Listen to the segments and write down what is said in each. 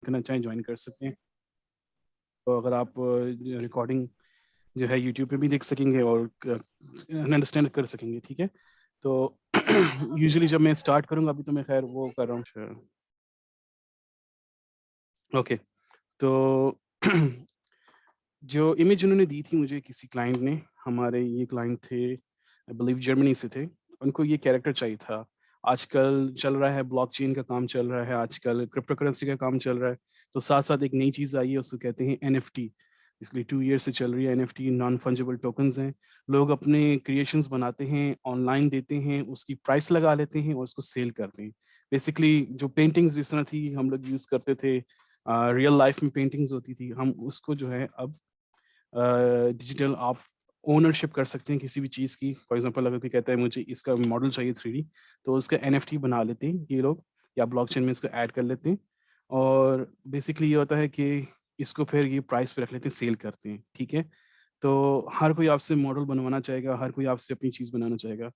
करना चाहें ज्वाइन कर सकते हैं। तो अगर आप रिकॉर्डिंग जो है यूट्यूब पे भी देख सकेंगे और अंडरस्टैंड कर सकेंगे, ठीक है। तो यूजुअली जब मैं स्टार्ट करूँगा, अभी तो मैं खैर वो कर रहा हूँ। ओके, तो जो इमेज उन्होंने दी थी मुझे किसी क्लाइंट ने, हमारे ये क्लाइंट थे आई बिलीव जर्मनी से थे, उनको ये कैरेक्टर चाहिए था। आजकल चल रहा है ब्लॉकचेन का काम चल रहा है, आजकल क्रिप्टो करेंसी का काम चल रहा है, तो साथ साथ एक नई चीज़ आई है, उसको कहते हैं एनएफटी। इसलिए 2 ईयर से चल रही है एनएफटी, नॉन फंजिबल टोकन्स हैं। लोग अपने क्रिएशंस बनाते हैं, ऑनलाइन देते हैं, उसकी प्राइस लगा लेते हैं और उसको सेल करते हैं। बेसिकली जो पेंटिंग्स जिस तरह थी हम लोग यूज़ करते थे, रियल लाइफ में पेंटिंग्स होती थी, हम उसको जो है अब डिजिटल आप ओनरशिप कर सकते हैं किसी भी चीज़ की। फॉर एग्जांपल अगर कोई कहता है मुझे इसका मॉडल चाहिए 3D, तो उसका एनएफटी बना लेते हैं ये लोग, या ब्लॉकचेन में इसको ऐड कर लेते हैं। और बेसिकली ये होता है कि इसको फिर ये प्राइस पे रख लेते हैं, सेल करते हैं, ठीक है। तो हर कोई आपसे मॉडल बनवाना चाहेगा, हर कोई आपसे अपनी चीज़ बनाना चाहेगा।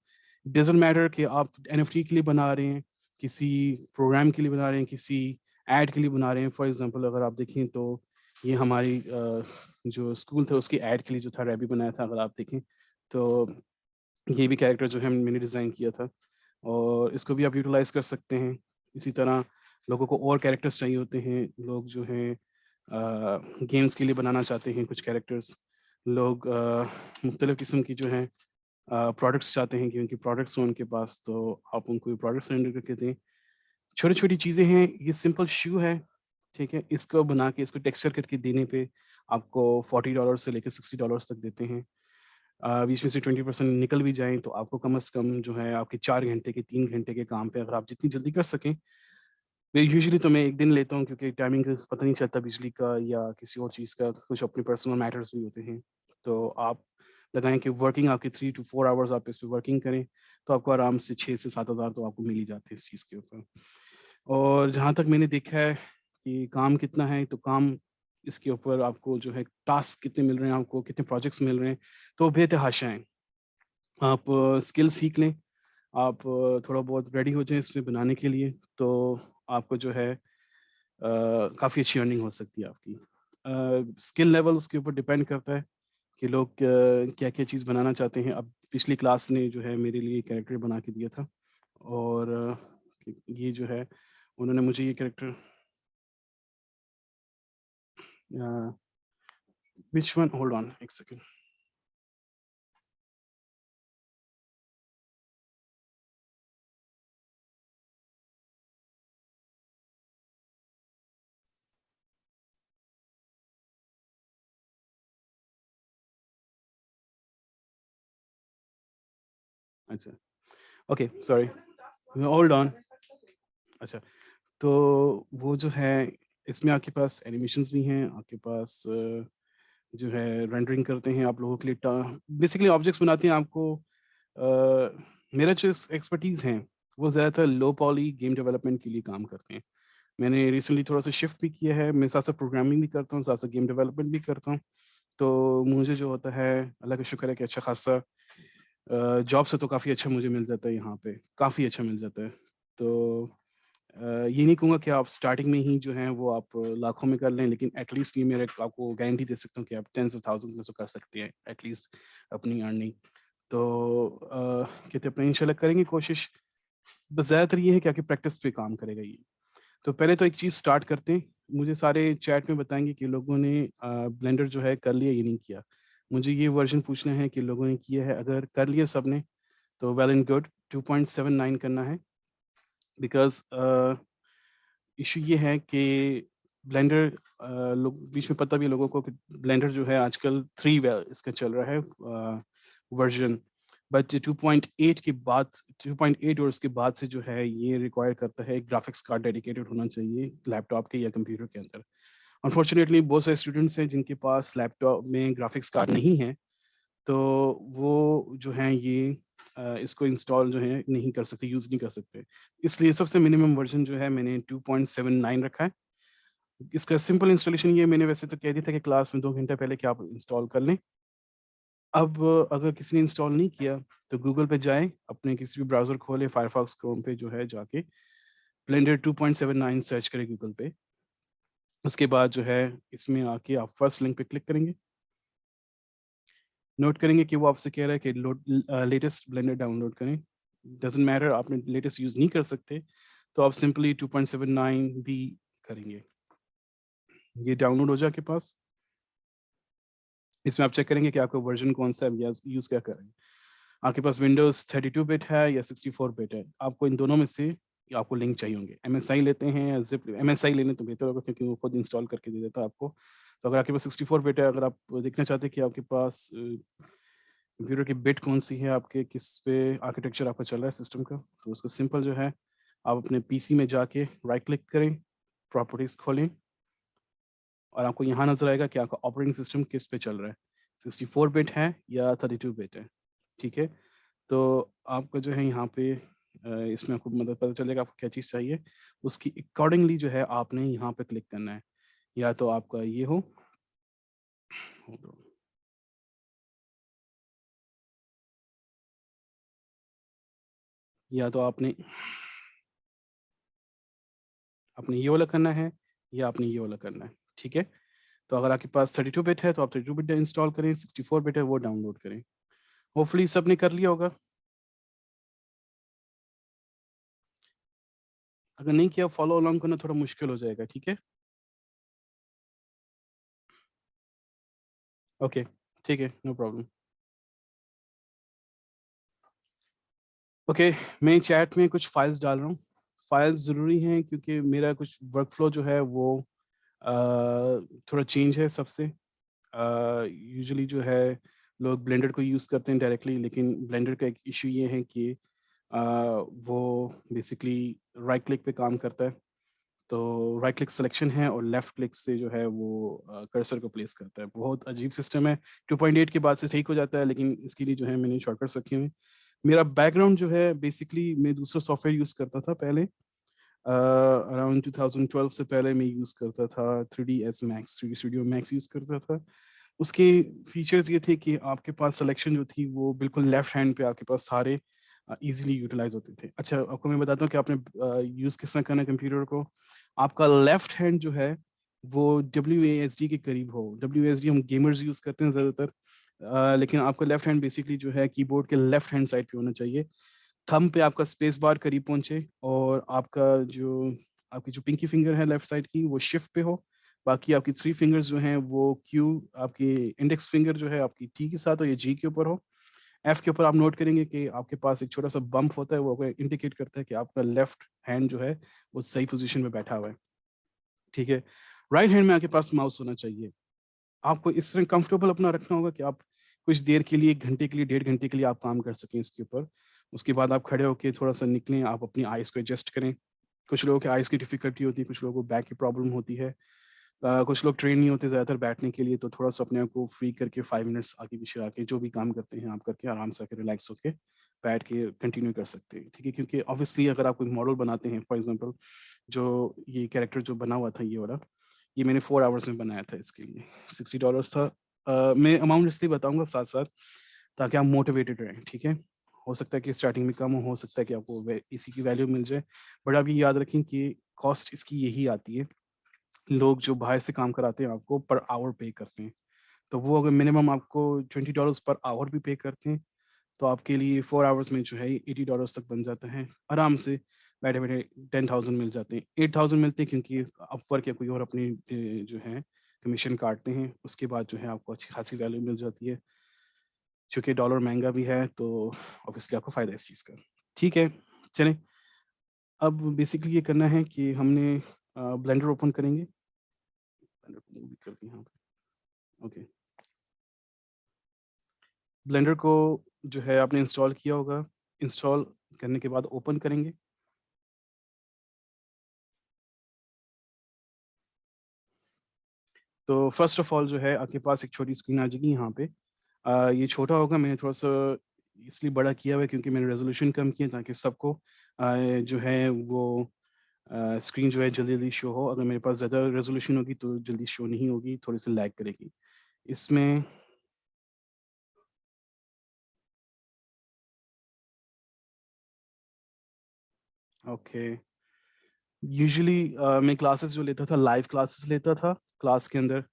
डज़न्ट मैटर कि आप एनएफटी के लिए बना रहे हैं, किसी प्रोग्राम के लिए बना रहे हैं, किसी ऐड के लिए बना रहे हैं। फॉर एग्जांपल अगर आप देखें तो ये हमारी जो स्कूल था उसकी ऐड के लिए जो था रैबी बनाया था, अगर आप देखें तो ये भी कैरेक्टर जो है मैंने डिज़ाइन किया था, और इसको भी आप यूटिलाइज़ कर सकते हैं। इसी तरह लोगों को और कैरेक्टर्स चाहिए होते हैं, लोग जो हैं गेम्स के लिए बनाना चाहते हैं कुछ कैरेक्टर्स, लोग मुख्तलिफ़ किस्म की जो हैं प्रोडक्ट्स चाहते हैं कि उनकी प्रोडक्ट्स हों उनके पास, तो आप उनको प्रोडक्ट्स रेंडर करके दें। छोटी-छोटी चीज़ें हैं, ये सिंपल शू है, ठीक है? इसको बना के इसको टेक्सचर करके देने पे आपको $40 से लेके $60 तक देते हैं। बीच में से 20% निकल भी जाएँ तो आपको कम से कम जो है आपके 4 घंटे के, 3 घंटे के काम पे अगर आप जितनी जल्दी कर सकें। मैं यूजुअली तो मैं 1 दिन लेता हूँ, क्योंकि टाइमिंग का पता नहीं चलता बिजली का या किसी और चीज़ का, कुछ अपने पर्सनल मैटर्स भी होते हैं। तो आप लगाएँ कि वर्किंग आपकी 3 टू 4 आवर्स आप इस पे वर्किंग करें, तो आपको आराम से 6 से 7 हज़ार तो आपको मिल ही जाते हैं इस चीज़ के ऊपर। और जहाँ तक मैंने देखा है कि काम कितना है, तो काम इसके ऊपर आपको जो है टास्क कितने मिल रहे हैं, आपको कितने प्रोजेक्ट्स मिल रहे हैं, तो बेतहाशा हैं। आप स्किल सीख लें, आप थोड़ा बहुत रेडी हो जाएँ इसमें बनाने के लिए, तो आपको जो है काफ़ी अच्छी अर्निंग हो सकती है आपकी। स्किल लेवल्स के ऊपर डिपेंड करता है कि लोग क्या-क्या चीज़ बनाना चाहते हैं। अब पिछली क्लास ने जो है मेरे लिए कैरेक्टर बना के दिया था, और ये जो है उन्होंने मुझे ये character a, which one hold on 1 second. अच्छा, ओके सॉरी, होल्ड ऑन। अच्छा, तो वो जो है इसमें आपके पास एनिमेशंस भी हैं, आपके पास जो है रेंडरिंग करते हैं आप लोगों के लिए, बेसिकली ऑब्जेक्ट्स बनाते हैं आपको। मेरा जो एक्सपर्टीज़ हैं वो ज़्यादातर लो पॉली गेम डेवलपमेंट के लिए काम करते हैं। मैंने रिसेंटली थोड़ा सा शिफ्ट भी किया है, मैं साथ साथ प्रोग्रामिंग भी करता हूँ, साथ साथ गेम डेवलपमेंट भी करता हूँ। तो मुझे जो होता है, अल्लाह का शुक्र है कि अच्छा खासा जॉब से तो काफ़ी अच्छा मुझे मिल जाता है यहाँ पे, काफ़ी अच्छा मिल जाता है। तो ये नहीं कहूँगा कि आप स्टार्टिंग में ही जो है वो आप लाखों में कर लें, लेकिन एट लीस्ट ये मेरा आपको गारंटी दे सकता हूँ कि आप टेन्स ऑफ थाउज़ेंड्स में तो कर सकते हैं एट लीस्ट अपनी अर्निंग। तो कहते हैं अपना इंशाल्लाह करेंगे कोशिश। बस ज़्यादातर ये है कि आपकी प्रैक्टिस पे काम करेगा ये। तो पहले तो एक चीज़ स्टार्ट करते हैं। मुझे सारे चैट में बताएँगे कि लोगों ने ब्लेंडर जो है कर लिया या नहीं किया। मुझे ये वर्ज़न पूछना है कि लोगों ने किया है, अगर कर लिया सबने तो वेल एंड गुड, 2.79 करना है। बिकॉज़ इश्यू ये है कि ब्लेंडर लोग बीच में पता भी है लोगों को कि ब्लेंडर जो है आजकल 3 इसका चल रहा है वर्ज़न। बट 2.8 के बाद, 2.8 और उसके बाद से जो है ये रिक्वायर करता है एक ग्राफिक्स कार्ड डेडिकेटेड होना चाहिए लैपटॉप के या कंप्यूटर के अंदर। अनफॉर्चुनेटली बहुत सारे स्टूडेंट्स हैं जिनके पास लैपटॉप में ग्राफिक्स कार्ड नहीं है, तो वो जो हैं ये इसको इंस्टॉल जो है नहीं कर सकते, यूज़ नहीं कर सकते। इसलिए सबसे मिनिमम वर्ज़न जो है मैंने 2.79 रखा है। इसका सिंपल इंस्टॉलेशन ये मैंने वैसे तो कह दिया था कि क्लास में 2 घंटे पहले कि आप इंस्टॉल कर लें। अब अगर किसी ने इंस्टॉल नहीं किया तो गूगल पे जाएँ, अपने किसी भी ब्राउज़र खोलें, फायरफॉक्स क्रोम पे जो है जाके ब्लेंडर 2.79 सर्च करें गूगल पे। उसके बाद जो है इसमें आके आप फर्स्ट लिंक पे क्लिक करेंगे। नोट करेंगे कि वो आपसे कह रहा है कि लेटेस्ट ब्लेंडर डाउनलोड करें। डजेंट मैटर, आपने लेटेस्ट यूज़ नहीं कर सकते, तो आप सिंपली 2.79 भी करेंगे। ये डाउनलोड हो जाए आपके पास। इसमें आप चेक करेंगे कि आपका वर्जन कौन सा है या यूज़ क्या कर रहे हैं। आपके पास विंडोज़ 32 बिट है या 64 बिट है, आपको इन दोनों में से आपको लिंक चाहिए होंगे। एमएसआई लेते हैं या ज़िप, एमएसआई लेने तो बेहतर होगा क्योंकि वो खुद इंस्टॉल करके दे देता है आपको। तो अगर आपके पास 64 बिट है, अगर आप देखना चाहते हैं कि आपके पास कंप्यूटर की बिट कौन-सी है, आपके किस पे आर्किटेक्चर आपका चल रहा है सिस्टम का, तो उसका सिंपल जो है, आप अपने पीसी में जाके राइट क्लिक करें, प्रॉपर्टीज़ खोलें और आपको यहाँ नज़र आएगा कि आपका ऑपरेटिंग सिस्टम किस पे चल रहा है, 64 बिट है या 32 बिट है, ठीक है? तो आपको जो है यहाँ पे इसमें आपको मतलब पता चलेगा आपको क्या चीज़ चाहिए, उसकी अकॉर्डिंगली जो है आपने यहाँ पे क्लिक करना है। या तो आपका ये हो, hold on, या तो आपने आपने ये वाला करना है या आपने ये वाला करना है, ठीक है? तो अगर आपके पास 32 बिट है तो आप 32 बिट इंस्टॉल करें, 64 बिट है वो डाउनलोड करें। होपफुली सबने कर लिया होगा। अगर नहीं किया फॉलो अलोंग करना थोड़ा मुश्किल हो जाएगा, ठीक है? ओके, ठीक है, नो प्रॉब्लम। ओके, मैं चैट में कुछ फाइल्स डाल रहा हूँ। फाइल्स ज़रूरी हैं क्योंकि मेरा कुछ वर्कफ्लो जो है वो अ, थोड़ा चेंज है सबसे। यूजुअली जो है लोग ब्लेंडर को यूज़ करते हैं डायरेक्टली, लेकिन ब्लेंडर का एक इश्यू ये है कि वो बेसिकली राइट क्लिक पे काम करता है। तो राइट क्लिक सिलेक्शन है और लेफ्ट क्लिक से जो है वो कर्सर को प्लेस करता है। बहुत अजीब सिस्टम है। 2.8 के बाद से ठीक हो जाता है, लेकिन इसके लिए जो है मैंने शॉर्टकट्स रखे हुए हैं। मेरा बैकग्राउंड जो है बेसिकली मैं दूसरा सॉफ्टवेयर यूज़ करता था पहले। अराउंड 2012 से पहले मैं यूज़ करता था 3ds Max, 3D studio max use करता था। उसके फीचर्स ये थे कि आपके पास सिलेक्शन जो थी वो बिल्कुल लेफ्ट हैंड पे आपके पास सारे ईज़िली यूटिलाइज़ होते थे। अच्छा, आपको मैं बताता हूँ कि आपने यूज़ किस तरह करना है कंप्यूटर को। आपका लेफ्ट हैंड जो है वो WASD के करीब हो। WASD हम गेमर्स यूज़ करते हैं ज़्यादातर, लेकिन आपका लेफ्ट हैंड बेसिकली जो है कीबोर्ड के लेफ्ट हैंड साइड पे होना चाहिए। थंब पे आपका स्पेस बार करीब पहुँचे और आपकी जो पिंकी फिंगर है लेफ्ट साइड की वो शिफ्ट पे हो। बाकी आपकी 3 फिंगर्स जो हैं वो आपकी इंडेक्स फिंगर जो है आपकी टी के साथ हो या जी के ऊपर हो। एफ के ऊपर आप नोट करेंगे कि आपके पास एक छोटा-सा बम्प होता है, वो आपको इंडिकेट करता है कि आपका लेफ्ट हैंड जो है वो सही पोज़ीशन में बैठा हुआ है, ठीक है? राइट हैंड में आपके पास माउस होना चाहिए। आपको इस तरह कंफर्टेबल अपना रखना होगा कि आप कुछ देर के लिए, 1 घंटे के लिए, 1.5 घंटे के लिए आप काम कर सकें इसके ऊपर। उसके बाद आप खड़े होके थोड़ा-सा निकलें, आप अपनी आइज़ को एडजस्ट करें। कुछ लोगों के आइज़ की डिफ़िकल्टी होती है, कुछ लोगों को बैक की प्रॉब्लम होती है। कुछ लोग ट्रेन नहीं होते ज़्यादातर बैठने के लिए, तो थोड़ा-सा अपने आप को फ्री करके 5 मिनट्स आगे-पीछे आके जो भी काम करते हैं आप करके आराम से आके रिलैक्स होके बैठ के कंटिन्यू कर सकते हैं, ठीक है? क्योंकि ऑब्वियसली अगर आप कोई मॉडल बनाते हैं, फॉर एग्ज़ाम्पल जो ये कैरेक्टर जो बना हुआ था ये वाला, ये मैंने 4 आवर्स में बनाया था इसके लिए, $60 था। मैं अमाउंट इसलिए बताऊँगा साथ-साथ ताकि आप मोटिवेटेड रहें, ठीक है? हो सकता है कि स्टार्टिंग में कम हो सकता है कि आपको वे इसी की वैल्यू मिल जाए, बट आप ये याद रखें कि कॉस्ट इसकी यही आती है। लोग जो बाहर से काम कराते हैं आपको पर आवर पे करते हैं, तो वो अगर मिनिमम आपको $20 पर आवर भी पे करते हैं, तो आपके लिए 4 आवर्स में जो है $80 तक बन जाता है। आराम से बैठे-बैठे 10,000 मिल जाते हैं। 8,000 मिलते हैं क्योंकि अपवर्क या कोई और अपनी जो है कमीशन काटते हैं। उसके बाद जो है आपको अच्छी खासी वैल्यू मिल जाती है। चूँकि डॉलर महँगा भी है तो ऑब्वियसली आपको फ़ायदा है इस चीज़ का। ठीक है, चलें अब बेसिकली ये करना है कि हमने ब्लेंडर ओपन करेंगे। ब्लेंडर को मूव कर दें यहाँ पे। ओके। ब्लेंडर को जो है आपने इंस्टॉल किया होगा। इंस्टॉल करने के बाद ओपन करेंगे। तो फर्स्ट ऑफ ऑल जो है आपके पास एक छोटी स्क्रीन आ जाएगी यहाँ पे। ये छोटा होगा, मैंने थोड़ा-सा इसलिए बड़ा किया हुआ है क्योंकि मैंने रेज़ोल्यूशन कम किया ताकि सबको जो है वो स्क्रीन जो है जल्दी-जल्दी शो हो। अगर मेरे पास ज़्यादा रेज़ोल्यूशन होगी तो जल्दी शो नहीं होगी, थोड़ी-सी लैग करेगी। इसमें ओके, यूजुअली मैं क्लासेस जो लेता था, लाइव क्लासेस लेता था क्लास के अंदर।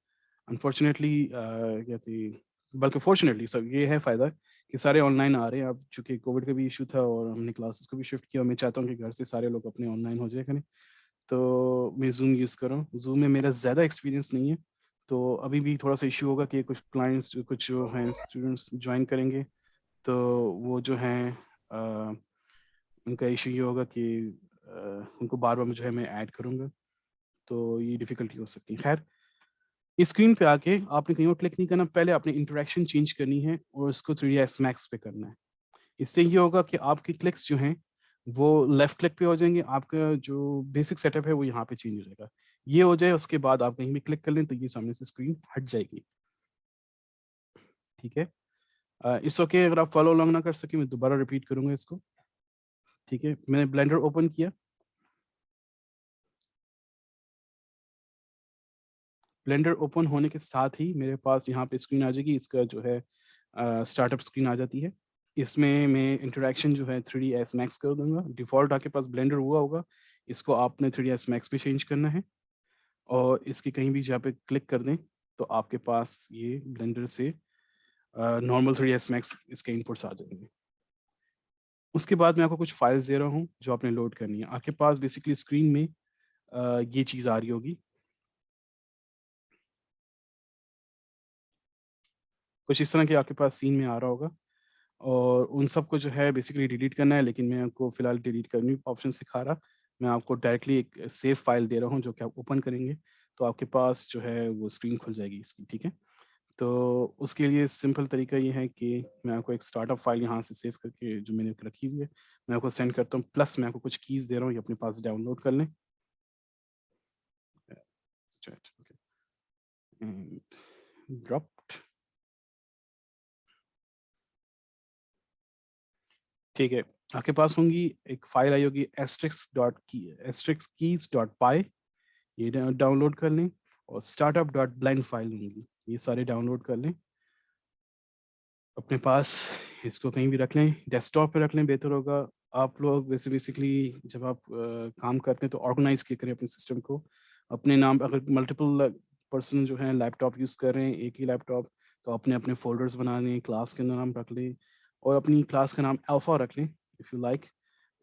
अनफॉर्चुनेटली क्या थी, बल्कि फॉर्चुनेटली सब ये है फ़ायदा कि सारे ऑनलाइन आ रहे हैं अब, चूँकि कोविड का भी इश्यू था और हमने क्लासेस को भी शिफ्ट किया और मैं चाहता हूँ कि घर से सारे लोग अपने ऑनलाइन हो जाया करें। तो मैं ज़ूम यूज़ कर रहा हूँ। ज़ूम में मेरा ज़्यादा एक्सपीरियंस नहीं है, तो अभी भी थोड़ा-सा इश्यू होगा कि कुछ क्लाइंट्स कुछ जो हैं स्टूडेंट्स जॉइन करेंगे, तो वो जो हैं उनका इश्यू ये होगा कि उनको बार-बार जो है मैं ऐड करूँगा, तो ये डिफ़िकल्टी हो सकती है। ख़ैर, इस स्क्रीन पे आके आपने कहीं और क्लिक नहीं करना, पहले आपने इंटरैक्शन चेंज करनी है और उसको 3ds मैक्स पे करना है। इससे ये होगा कि आपके क्लिक्स जो हैं, वो लेफ्ट क्लिक पे हो जाएँगे, आपका जो बेसिक सेटअप है वो यहाँ पे चेंज हो जाएगा। ये हो जाए उसके बाद आप कहीं भी क्लिक कर लें तो ये सामने से स्क्रीन हट जाएगी, ठीक है? इट्स ओके अगर आप फॉलो अलोंग ना कर सकें, मैं दोबारा रिपीट करूँगा इसको, ठीक है? मैंने ब्लेंडर ओपन किया, ब्लेंडर ओपन होने के साथ ही मेरे पास यहाँ पे स्क्रीन आ जाएगी, इसका जो है स्टार्टअप स्क्रीन आ जाती है। इसमें मैं इंटरैक्शन जो है 3ds मैक्स कर दूँगा, डिफ़ॉल्ट आपके पास ब्लेंडर हुआ होगा, इसको आपने 3ds मैक्स पे चेंज करना है और इसकी कहीं भी जहाँ पे क्लिक कर दें, तो आपके पास ये ब्लेंडर से नॉर्मल 3ds मैक्स इसके इनपुट्स आ जाएँगे। उसके बाद मैं आपको कुछ फाइल्स दे रहा हूँ, जो आपने लोड करनी है। आपके पास बेसिकली स्क्रीन में ये चीज़ आ रही होगी, कुछ इस तरह की आपके पास सीन में आ रहा होगा। और उन सबको जो है बेसिकली डिलीट करना है, लेकिन मैं आपको फ़िलहाल डिलीट करने ऑप्शन सिखा रहा। मैं आपको डायरेक्टली एक सेव फ़ाइल दे रहा हूँ जो कि आप ओपन करेंगे, तो आपके पास जो है वो स्क्रीन खुल जाएगी इसकी, ठीक है? तो उसके लिए सिंपल तरीका ये है कि मैं आपको एक स्टार्टअप फ़ाइल यहाँ से सेव करके जो मैंने रखी हुई है, मैं आपको सेंड करता हूँ, प्लस मैं आपको कुछ कीज़ दे रहा हूँ, ये अपने पास डाउनलोड कर लें। चैट ओके एंड ड्रॉप्ड, ठीक है। आपके पास होंगी एक फ़ाइल आई होगी asterisk.keys.py, ये डाउनलोड कर लें और startup.blend फाइल होंगी, ये सारे डाउनलोड कर लें अपने पास, इसको कहीं भी रख लें, डेस्कटॉप पे रख लें बेहतर होगा। आप लोग वैसे बेसिकली जब आप काम करते हैं तो ऑर्गेनाइज़ किया करें अपने सिस्टम को, अपने नाम अगर मल्टीपल पर्सन जो हैं लैपटॉप यूज़ कर रहे हैं, एक ही लैपटॉप, तो अपने-अपने फ़ोल्डर्स बना लें, क्लास के नाम रख लें और अपनी क्लास का नाम अल्फ़ा रख लें इफ यू लाइक।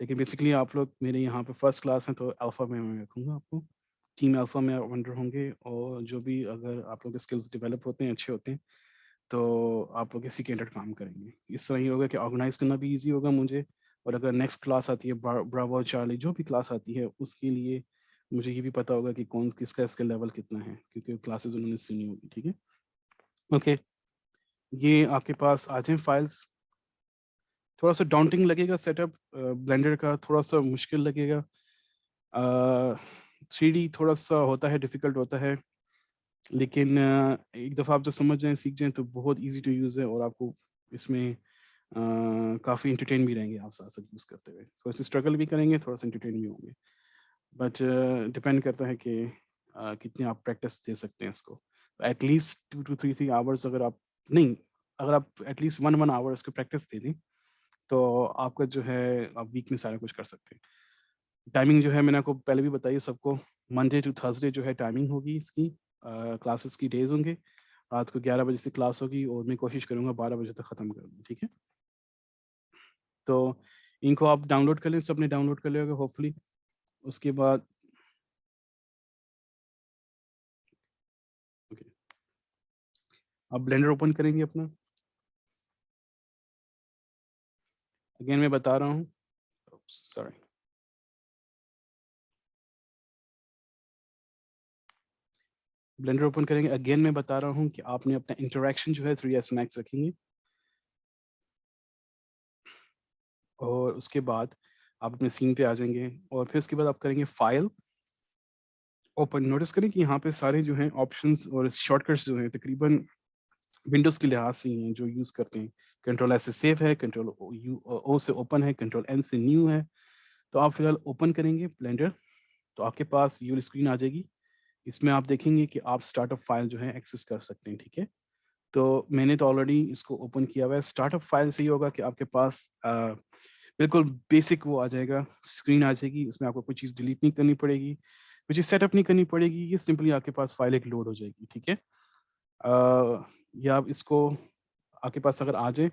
लेकिन बेसिकली आप लोग मेरे यहाँ पे फर्स्ट क्लास हैं तो अल्फ़ा में मैं रखूँगा आपको। टीम अल्फ़ा में आप अंडर होंगे और जो भी अगर आप लोग के स्किल्स डेवलप होते हैं, अच्छे होते हैं, तो आप लोग इसी के अंडर काम करेंगे। इस तरह ये होगा कि ऑर्गेनाइज़ करना भी ईज़ी होगा मुझे और अगर नेक्स्ट क्लास आती है ब्रावो, चार्ली जो भी क्लास आती है उसके लिए मुझे ये भी पता होगा कि कौन किसका स्किल लेवल कितना है क्योंकि क्लासेस उन्होंने सुनी होगी, ठीक है? ओके, ये आपके पास आ जाएँ फाइल्स, थोड़ा-सा डॉन्टिंग लगेगा सेटअप ब्लेंडर का थोड़ा-सा मुश्किल लगेगा। 3D थोड़ा-सा होता है, डिफ़िकल्ट होता है, लेकिन एक दफ़ा आप जब समझ जाएँ, सीख जाएँ तो बहुत ईज़ी टू यूज़ है और आपको इसमें काफ़ी एंटरटेन भी रहेंगे आप साथ-साथ यूज़ करते हुए। थोड़ा-सा स्ट्रगल भी करेंगे, थोड़ा-सा एंटरटेन भी होंगे। बट डिपेंड करता है कि कितनी आप प्रैक्टिस दे सकते हैं इसको। एट लीस्ट 2 टू 3 आवर्स अगर आप नहीं, अगर आप एट लीस्ट 1 आवर इसको प्रैक्टिस दे दें, तो आपका जो है आप वीक में सारा कुछ कर सकते हैं। टाइमिंग जो है मैंने आपको पहले भी बताई है सबको, मंडे टू थर्सडे जो है टाइमिंग होगी इसकी, क्लासेस की डेज़ होंगे। रात को 11 बजे से क्लास होगी और मैं कोशिश करूँगा 12 बजे तक ख़त्म कर दूँ, ठीक है? तो इनको आप डाउनलोड कर लें, सबने डाउनलोड कर लिया होगा होपफुली। उसके बाद ओके, आप ब्लेंडर ओपन करेंगे अपना, अगेन मैं बता रहा हूँ, सॉरी, ब्लेंडर ओपन करेंगे, अगेन मैं बता रहा हूँ कि आपने अपना इंटरैक्शन जो है 3s मैक्स रखेंगे और उसके बाद आप अपने सीन पे आ जाएँगे और फिर उसके बाद आप करेंगे फाइल ओपन। नोटिस करें कि यहाँ पे सारे जो हैं ऑप्शंस और शॉर्टकट्स जो हैं तकरीबन विंडोज़ के लिहाज से ही हैं जो यूज़ करते हैं। कंट्रोल एस से सेव है, कंट्रोल ओ से ओपन है, कंट्रोल एन से न्यू है। तो आप फिलहाल ओपन करेंगे ब्लेंडर, तो आपके पास ये वाली स्क्रीन आ जाएगी। इसमें आप देखेंगे कि आप स्टार्टअप फाइल जो है एक्सेस कर सकते हैं, ठीक है? तो मैंने तो ऑलरेडी इसको ओपन किया हुआ है। स्टार्टअप फाइल से ये होगा कि आपके पास बिल्कुल बेसिक वो आ जाएगा, स्क्रीन आ जाएगी, उसमें आपको कोई चीज़ डिलीट नहीं करनी पड़ेगी, कोई चीज़ सेटअप नहीं करनी पड़ेगी, ये सिंपली आपके पास फाइल एक लोड हो जाएगी, ठीक है? या आप इसको आपके पास अगर आ जाए,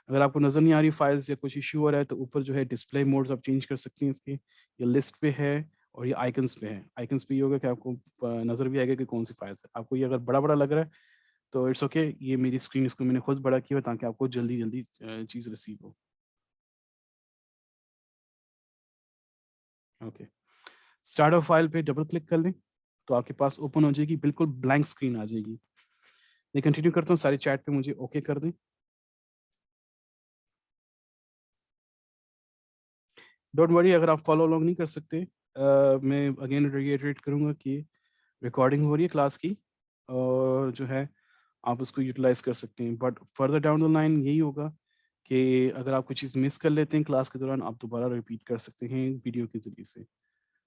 अगर आपको नज़र नहीं आ रही फाइल्स या कुछ इश्यू हो रहा है तो ऊपर जो है डिस्प्ले मोड्स आप चेंज कर सकती हैं इसके, ये लिस्ट पे है और ये आइकन्स पे है। आइकन्स पे ये होगा कि आपको नज़र भी आएगा कि कौन-सी फाइल्स है। आपको ये अगर बड़ा-बड़ा लग रहा है तो इट्स ओके, ये मेरी स्क्रीन इसको मैंने खुद बड़ा किया है ताकि आपको जल्दी-जल्दी चीज़ रिसीव हो। ओके। स्टार्ट अ फाइल पे डबल क्लिक कर लें, तो आपके पास ओपन हो जाएगी, बिल्कुल ब्लैंक स्क्रीन आ जाएगी। मैं कंटिन्यू करता हूँ, सारे चैट पे मुझे ओके कर दें। डोंट वरी अगर आप फॉलो अलोंग नहीं कर सकते, मैं अगेन रिएटरेट करूँगा कि रिकॉर्डिंग हो रही है क्लास की और जो है आप उसको यूटिलाइज़ कर सकते हैं। But further down the line यही होगा कि अगर आप कुछ चीज़ मिस कर लेते हैं क्लास के दौरान, आप दोबारा रिपीट कर सकते हैं वीडियो के ज़रिए से।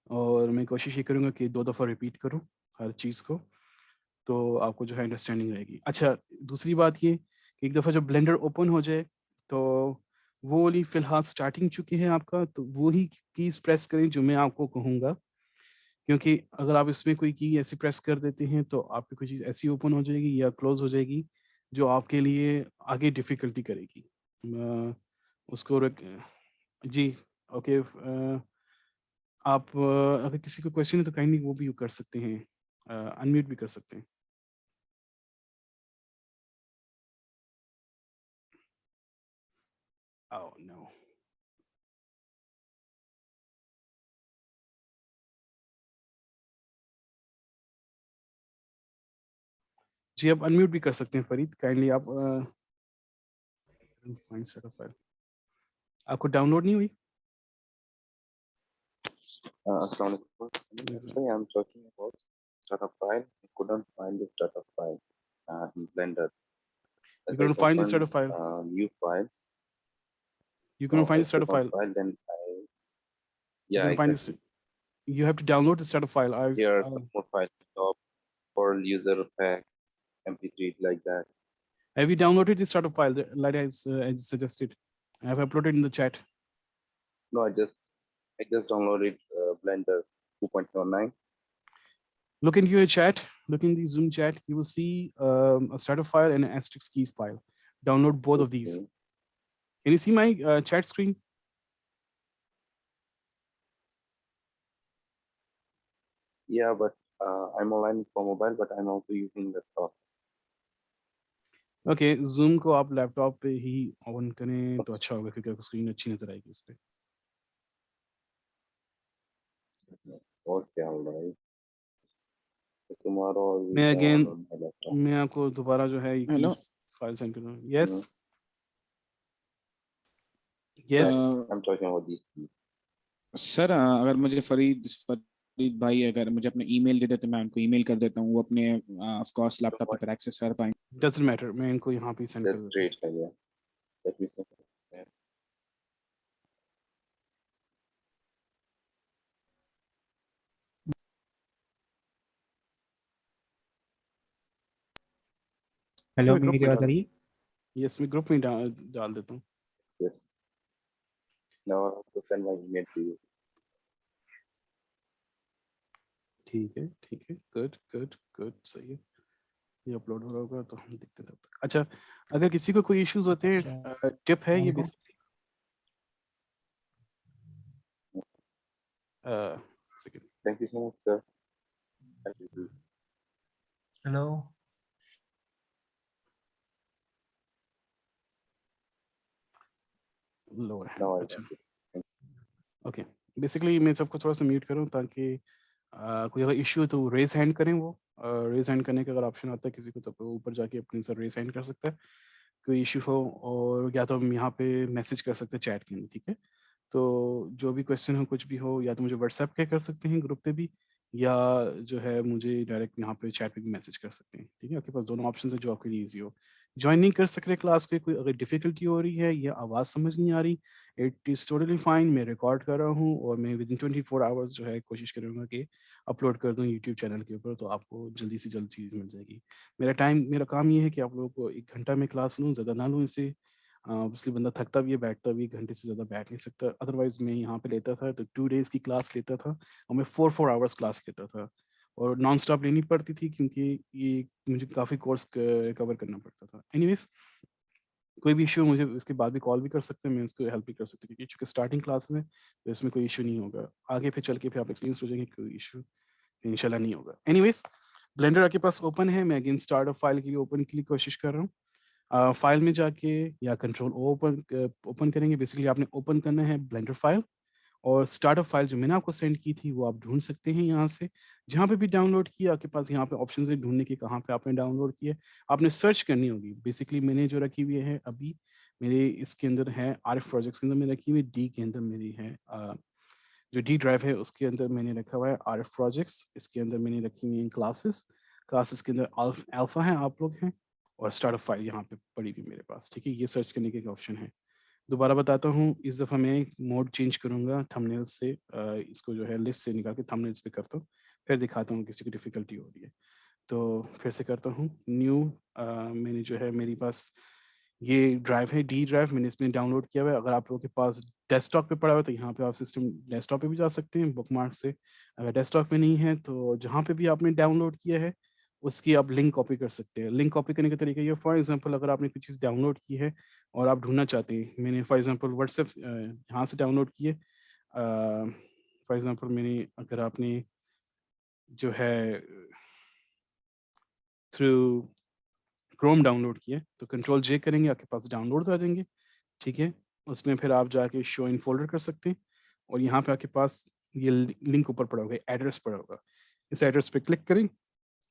और मैं कोशिश ये करूँगा कि 2 दफ़ा रिपीट करूँ हर चीज़ को, तो आपको जो है अंडरस्टैंडिंग रहेगी। अच्छा, दूसरी बात ये कि एक दफ़ा जब ब्लेंडर ओपन हो जाए, तो वो वाली फ़िलहाल स्टार्टिंग चुकी है आपका, तो वो ही कीज़ प्रेस करें जो मैं आपको कहूँगा। क्योंकि अगर आप इसमें कोई की ऐसी प्रेस कर देते हैं, तो आपकी कोई चीज़ ऐसी ओपन हो जाएगी या क्लोज़ हो जाएगी, जो आपके लिए आगे डिफ़िकल्टी करेगी। उसको रख जी, ओके। आप अगर किसी को क्वेश्चन है तो काइंडली वो भी कर सकते हैं, अनम्यूट भी कर सकते हैं। Oh no! जी, आप अनम्यूट भी कर सकते हैं फरीद, काइंडली आप फाइंड सेट ऑफ फाइल। आपको डाउनलोड नहीं हुई? Assalamualaikum. Actually, I'm talking about startup file. I couldn't find the startup file in Blender. You As I couldn't find the opened starter file. new file, You couldn't no, find I the starter click on file. file, then You yeah, couldn't find this. exactly. You have to download the starter file. Here are some more files, top for user pack, MP3, like that. Have you downloaded the starter file like I suggested? I have uploaded in the chat. No, I just downloaded Blender 2.09. Look into your chat. Look in the Zoom chat. You will see a starter file and an asterisk keys file. Download both of these. Okay. Can you see my chat screen? Yeah, but I'm online for mobile, but I'm also using laptop. Okay, zoom को आप laptop पे ही on करें तो अच्छा होगा क्योंकि आपको screen अच्छी नज़र आएगी इस पे। Okay, all right. So tomorrow I will मैं अगेन download my laptop. मैं आपको दोबारा जो है ये हेलो कीज़ फाइल सेंड कर रहा हूँ। Hmm. Yes, yes. A, I'm talking about these things. Sir अगर मुझे फरीद भाई अगर मुझे अपना ईमेल दे दे तो मैं उनको ईमेल कर देता हूँ, वो अपने ऑफ कोर्स So लैपटॉप पे what? फिर एक्सेस कर पाएंगे। डज़न्ट मैटर, मैं इनको यहाँ पे सेंड कर That's देता हूँ। great idea. Let me see. Yeah. Hello, मैं ग्रुप मेरी में आवाज़ आ डाल रही है? यस, मैं ग्रुप में डाल डाल देता हूँ। Yes. Now I have to send my email to you. ठीक है, ठीक है। गुड, गुड, गुड, सही है। ये अपलोड हो रहा होगा तो हम देखते हैं तब तक। अच्छा, अगर किसी को कोई इश्यूज़ होते हैं, टिप है ये वालेकुम। Basically second. Thank you so much, sir. Thank you. Hello. लो है, Now I अच्छा। got it. Thank okay, basically मैं सबको थोड़ा-सा म्यूट करूँ ताकि कोई अगर इश्यू है तो रेज़ हैंड करें वो। रेज़ हैंड करने का अगर ऑप्शन आता है किसी को तो वो ऊपर जाके अपनी से रेज़ हैंड कर सकता है, कोई इश्यू हो, और या तो हम यहाँ पे मैसेज कर सकते हैं चैट के अंदर, ठीक है? तो जो भी क्वेश्चन हो, कुछ भी हो, या तो मुझे व्हाट्सएप पे कर सकते हैं ग्रुप पे भी, या जो है मुझे डायरेक्ट यहाँ पे चैट पे भी मैसेज कर सकते हैं, ठीक है? आपके पास दोनों ऑप्शन है जो आपके लिए ईज़ी हो। जॉइन नहीं कर सक रहे क्लास पे, कोई अगर डिफ़िकल्टी हो रही है या आवाज़ समझ नहीं आ रही, इट इज़ टोटली फाइन। मैं रिकॉर्ड कर रहा हूँ और मैं विदिन 24 आवर्स जो है कोशिश करूँगा कि अपलोड कर दूँ यूट्यूब चैनल के ऊपर, तो आपको जल्दी से जल्द चीज़ मिल जाएगी। मेरा काम ये है कि आप लोगों को 1 घंटा में क्लास लूँ, ज़्यादा ना लूँ इससे। ऑब्वियसली बंदा थकता भी है, बैठता भी 1 घंटे से ज़्यादा बैठ नहीं सकता। अदरवाइज़ मैं यहाँ पे लेता था तो 2 डेज़ की क्लास लेता था और मैं 4 आवर्स क्लास लेता था और नॉन स्टॉप लेनी पड़ती थी क्योंकि ये मुझे काफ़ी कोर्स कवर करना पड़ता था। एनीवेज़ कोई भी इश्यू मुझे इसके बाद भी कॉल भी कर सकते हैं, मैं उसको हेल्प भी कर सकता हूँ क्योंकि चूँकि स्टार्टिंग क्लासेस है तो इसमें कोई इश्यू नहीं होगा। आगे फिर चल के फिर आप एक्सपीरियंस हो जाएँगे, कोई इश्यू इंशाल्लाह नहीं होगा। एनीवेज़ ब्लेंडर आपके पास ओपन है, मैं अगेन स्टार्ट अ फाइल के लिए ओपन के लिए कोशिश कर रहा हूँ। फाइल में जाके या कंट्रोल ओपन करेंगे, बेसिकली आपने ओपन करना है ब्लेंडर फाइल और स्टार्टअप फाइल जो मैंने आपको सेंड की थी वो आप ढूँढ सकते हैं यहाँ से। जहाँ पे भी डाउनलोड किया आपके पास यहाँ पे ऑप्शंस है ढूँढने के कहाँ पे आपने डाउनलोड किया। आपने सर्च करनी होगी। बेसिकली मैंने जो रखी हुई है अभी मेरे इसके अंदर है आरएफ प्रोजेक्ट्स के अंदर मैंने रखी हुई है, डी के अंदर मेरी है जो डी ड्राइव है उसके अंदर मैंने रखा हुआ है आरएफ प्रोजेक्ट्स। इसके अंदर मैंने रखी हुई है क्लासेस, क्लासेस के अंदर अल्फा है, आप लोग हैं और स्टार्टअप फाइल यहाँ पे पड़ी हुई मेरे पास, ठीक है? ये सर्च करने के एक ऑप्शन है। दोबारा बताता हूँ, इस दफ़ा मैं मोड चेंज करूँगा थंबनेल से इसको जो है लिस्ट से निकाल के थंबनेल्स पे करता हूँ, फिर दिखाता हूँ किसी को डिफ़िकल्टी हो रही है। तो फिर से करता हूँ न्यू मैंने जो है मेरे पास ये ड्राइव है डी ड्राइव मैंने इसमें डाउनलोड किया हुआ है। अगर आप लोगों के पास डेस्कटॉप पे पड़ा हुआ है तो यहाँ पे आप सिस्टम डेस्कटॉप पे भी जा सकते हैं बुकमार्क से। अगर डेस्कटॉप पे नहीं है तो जहाँ पे भी आपने डाउनलोड किया है उसकी आप लिंक कॉपी कर सकते हैं। लिंक कॉपी करने का तरीका ये फॉर एग्ज़ाम्पल अगर आपने कोई चीज़ डाउनलोड की है और आप ढूँढना चाहते हैं, मैंने फॉर एग्ज़ाम्पल व्हाट्सएप यहाँ से डाउनलोड किए फॉर एग्ज़ाम्पल मैंने अगर आपने जो है थ्रू क्रोम डाउनलोड किया है, तो कंट्रोल जे करेंगे आपके पास डाउनलोड्स आ जाएँगे, ठीक है? उसमें फिर आप जाके शो इन फ़ोल्डर कर सकते हैं और यहाँ पे आपके पास ये लिंक ऊपर पड़ा होगा, एड्रेस पड़ा होगा। इस एड्रेस पे क्लिक करें,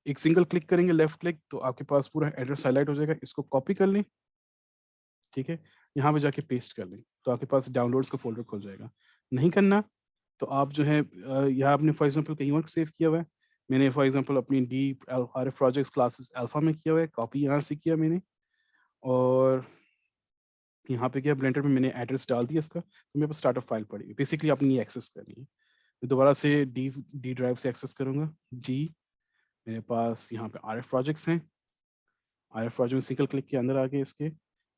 एक सिंगल क्लिक करेंगे लेफ्ट क्लिक तो आपके पास पूरा एड्रेस हाइलाइट हो जाएगा, इसको कॉपी कर लें, ठीक है? यहाँ पे जाके पेस्ट कर लें, तो आपके पास डाउनलोड्स का फ़ोल्डर खुल जाएगा। नहीं करना, तो आप जो है यहाँ आपने फॉर एग्ज़ाम्पल कहीं और सेव किया हुआ है, मैंने फॉर एग्ज़ाम्पल अपनी D L RF projects classes alpha में किया हुआ है, कॉपी यहाँ से किया मैंने और यहाँ पे क्या ब्लेंडर में मैंने एड्रेस डाल दिया इसका, तो मेरे पास स्टार्टअप फाइल पड़ी है। बेसिकली आपने ये एक्सेस करनी है। मैं दोबारा से डी ड्राइव से एक्सेस करूँगा, जी, मेरे पास यहाँ पे आरएफ प्रोजेक्ट्स हैं, आरएफ प्रोजेक्ट में सिंगल क्लिक के अंदर आ गए इसके,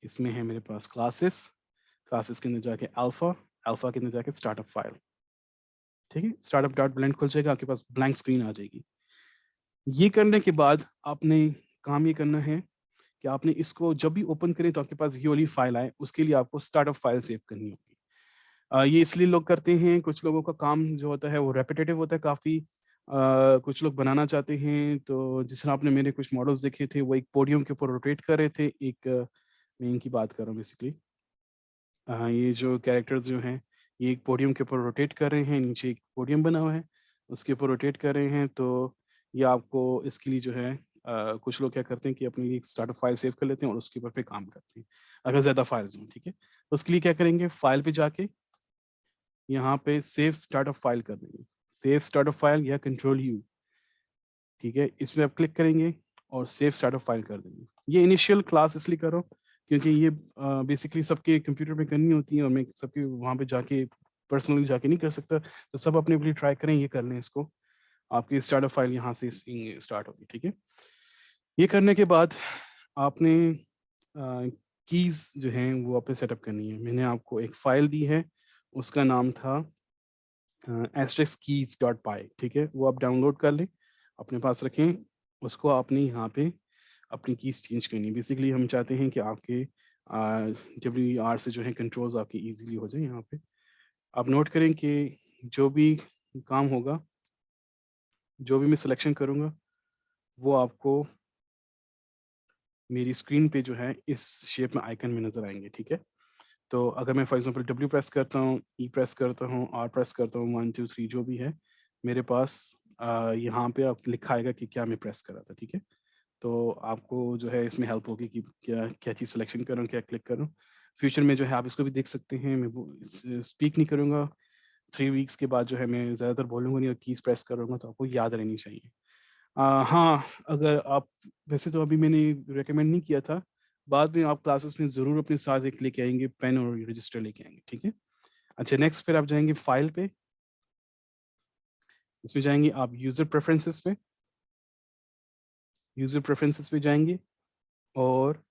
इसमें है मेरे पास क्लासेस, क्लासेस के अंदर जाके अल्फ़ा, अल्फ़ा के अंदर जाके स्टार्टअप फाइल, ठीक है? स्टार्टअप डॉट ब्लेंड खुल जाएगा, आपके पास ब्लैंक स्क्रीन आ जाएगी। ये करने के बाद आपने काम ये करना है कि आपने इसको जब भी ओपन करें तो आपके पास ये वाली फाइल आए, उसके लिए आपको स्टार्टअप फाइल सेव करनी होगी। ये इसलिए लोग करते हैं, कुछ लोगों का काम जो होता है वो रेपिटेटिव होता है काफ़ी। कुछ लोग बनाना चाहते हैं, तो जिस तरह आपने मेरे कुछ मॉडल्स देखे थे, वो एक पोडियम के ऊपर रोटेट कर रहे थे। एक मैं इनकी बात कर रहा हूँ बेसिकली। ये जो कैरेक्टर्स जो हैं, ये एक पोडियम के ऊपर रोटेट कर रहे हैं, नीचे एक पोडियम बना हुआ है, उसके ऊपर रोटेट कर रहे हैं, तो ये आपको इसके लिए जो है कुछ लोग क्या करते हैं कि अपनी एक स्टार्टअप फाइल सेव कर लेते हैं और उसके ऊपर पे काम करते हैं, अगर ज़्यादा फाइल्स हों, ठीक है? तो उसके लिए क्या करेंगे, फाइल पे जाके यहाँ पे सेव स्टार्टअप फाइल कर देंगे। सेव स्टार्टअप फाइल या कंट्रोल यू, ठीक है? इसमें आप क्लिक करेंगे और सेव स्टार्टअप फाइल कर देंगे। ये इनिशियल क्लास इसलिए कर रहा हूँ क्योंकि ये बेसिकली सबके कंप्यूटर पे करनी होती है और मैं सबके वहाँ पे जाके पर्सनली जाके नहीं कर सकता। तो सब अपने ट्राई करें, ये कर लें इसको। आपकी स्टार्टअप फाइल यहाँ से स्टार्ट होगी, ठीक है? ये करने के बाद आपने कीज़ जो हैं वो आपने सेटअप करनी है। मैंने आपको एक फ़ाइल दी है, उसका नाम था *keys.py, ठीक है? वो आप डाउनलोड कर लें, अपने पास रखें। उसको आपने यहाँ पे अपनी कीज़ चेंज करनी है। बेसिकली हम चाहते हैं कि आपके WR से जो है कंट्रोल्स आपके ईज़िली हो जाएँ यहाँ पे। आप नोट करें कि जो भी काम होगा, जो भी मैं सिलेक्शन करूँगा, वो आपको मेरी स्क्रीन पे जो है इस शेप में आइकन में नज़र आएँगे, ठीक है? तो अगर मैं फॉर एग्ज़ाम्पल W प्रेस करता हूँ, E प्रेस करता हूँ, R प्रेस करता हूँ, 1 2 3 जो भी है, मेरे पास यहाँ पे अब लिखा आएगा कि क्या मैं प्रेस कर रहा था, ठीक है? तो आपको जो है इसमें हेल्प होगी कि क्या क्या चीज़ सिलेक्शन करूँ, क्या क्लिक करूँ। फ्यूचर में जो है आप इसको भी देख सकते हैं, मैं वो स्पीक नहीं करूँगा, 3 वीक्स के बाद जो है मैं ज़्यादातर बोलूँगा नहीं और कीज़ प्रेस करूँगा तो आपको याद रहनी चाहिए। हाँ, अगर आप वैसे तो अभी मैंने रिकमेंड नहीं किया था, बाद में आप क्लासेस में ज़रूर अपने साथ एक लेके आएँगे, पेन और रजिस्टर लेके आएँगे, ठीक है? अच्छा नेक्स्ट फिर आप जाएँगे फाइल पे, इसमें जाएँगे आप यूज़र प्रेफ़रेंसेस पे जाएँगे और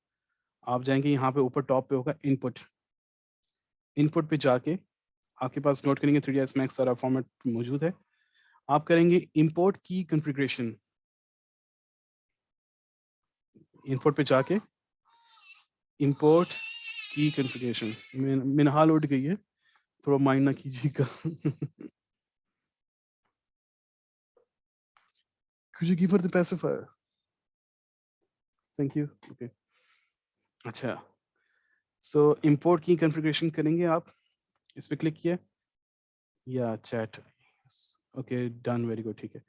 आप जाएंगे यहाँ पे ऊपर टॉप पे होगा इनपुट। इनपुट पे जाके आपके पास नोट करेंगे 3ds Max सारा फॉर्मेट मौजूद है। आप करेंगे इंपोर्ट की कॉन्फ़िगरेशन। इनपुट पे जाके इंपोर्ट की कॉन्फ़िगरेशन। मिनहाल उठ गई है, थोड़ा माइंड ना कीजिएगा। Could you give her the pacifier? Thank you. Okay. अच्छा, सो इंपोर्ट की कॉन्फ़िगरेशन करेंगे आप। इस पे क्लिक किया या chat. Okay done, very good, ठीक है।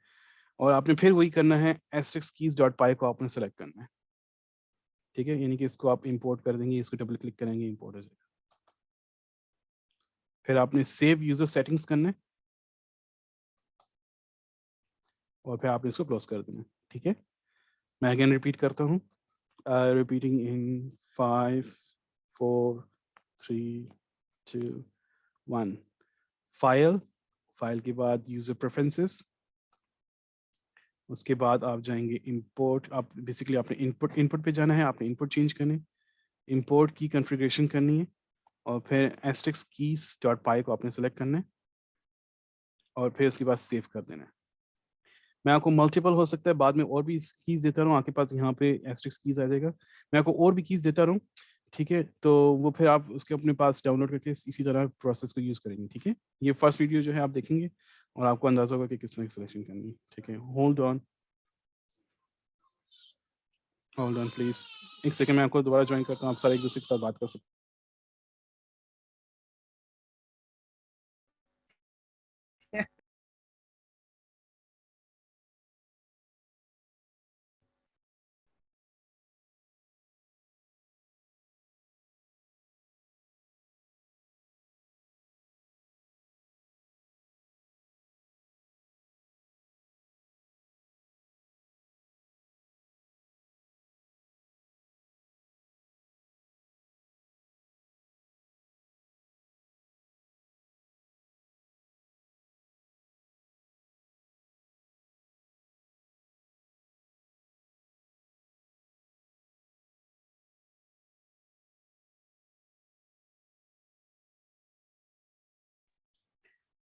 और आपने फिर वही करना है, *keys.py को आपने सेलेक्ट करना है, ठीक है। यानी कि इसको आप इंपोर्ट कर देंगे, इसको डबल क्लिक करेंगे, इंपोर्ट हो जाएगा। फिर आपने सेव यूजर सेटिंग्स करना है और फिर आपने इसको क्लोज कर देना है, ठीक है। मैं अगेन रिपीट करता हूँ, रिपीटिंग इन 5 4 3 2 1। फाइल, फाइल के बाद यूजर प्रेफरेंसेस, उसके बाद आप जाएंगे इंपोर्ट। आप बेसिकली आपने इनपुट पे जाना है, आपने इनपुट चेंज करने, इंपोर्ट की कॉन्फ़िगरेशन करनी है और फिर *keys.py को आपने सेलेक्ट करना है और फिर उसके बाद सेव कर देना है। मैं आपको मल्टीपल हो सकता है बाद में और भी कीज देता रहूँ, आपके पास यहाँ पे *keys आ जाएगा। मैं आपको और भी कीज देता रहूँ, ठीक है। तो वो फिर आप उसके अपने पास डाउनलोड करके इसी तरह प्रोसेस को यूज़ करेंगे, ठीक है। ये फर्स्ट वीडियो जो है आप देखेंगे और आपको अंदाजा होगा कि किस तरह सिलेक्शन करनी है, ठीक है। Hold on, hold on please, एक सेकंड, मैं आपको दोबारा ज्वाइन करता हूँ, आप सारे एक दूसरे के साथ बात कर सकते हैं।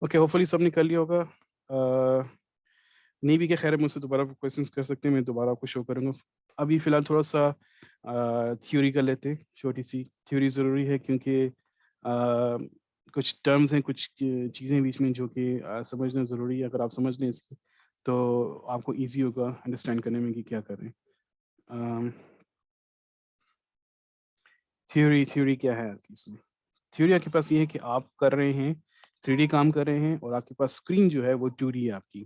ओके, होपफुली सबने कर लिया होगा। नहीं भी क्या, खैर है, मुझसे दोबारा क्वेश्चंस कर सकते हैं, मैं दोबारा आपको शो करूँगा। अभी फ़िलहाल थोड़ा सा थ्योरी कर लेते हैं, छोटी सी थ्योरी ज़रूरी है क्योंकि कुछ टर्म्स हैं, कुछ चीज़ें बीच में जो कि समझना ज़रूरी है। अगर आप समझ लें इसकी तो आपको ईजी होगा अंडरस्टैंड करने में कि क्या कर रहे हैं। थ्योरी थ्योरी क्या है आपकी इसमें? थ्योरी आपके पास ये है कि आप कर रहे हैं, 3D काम कर रहे हैं और आपके पास स्क्रीन जो है वो 2D है आपकी।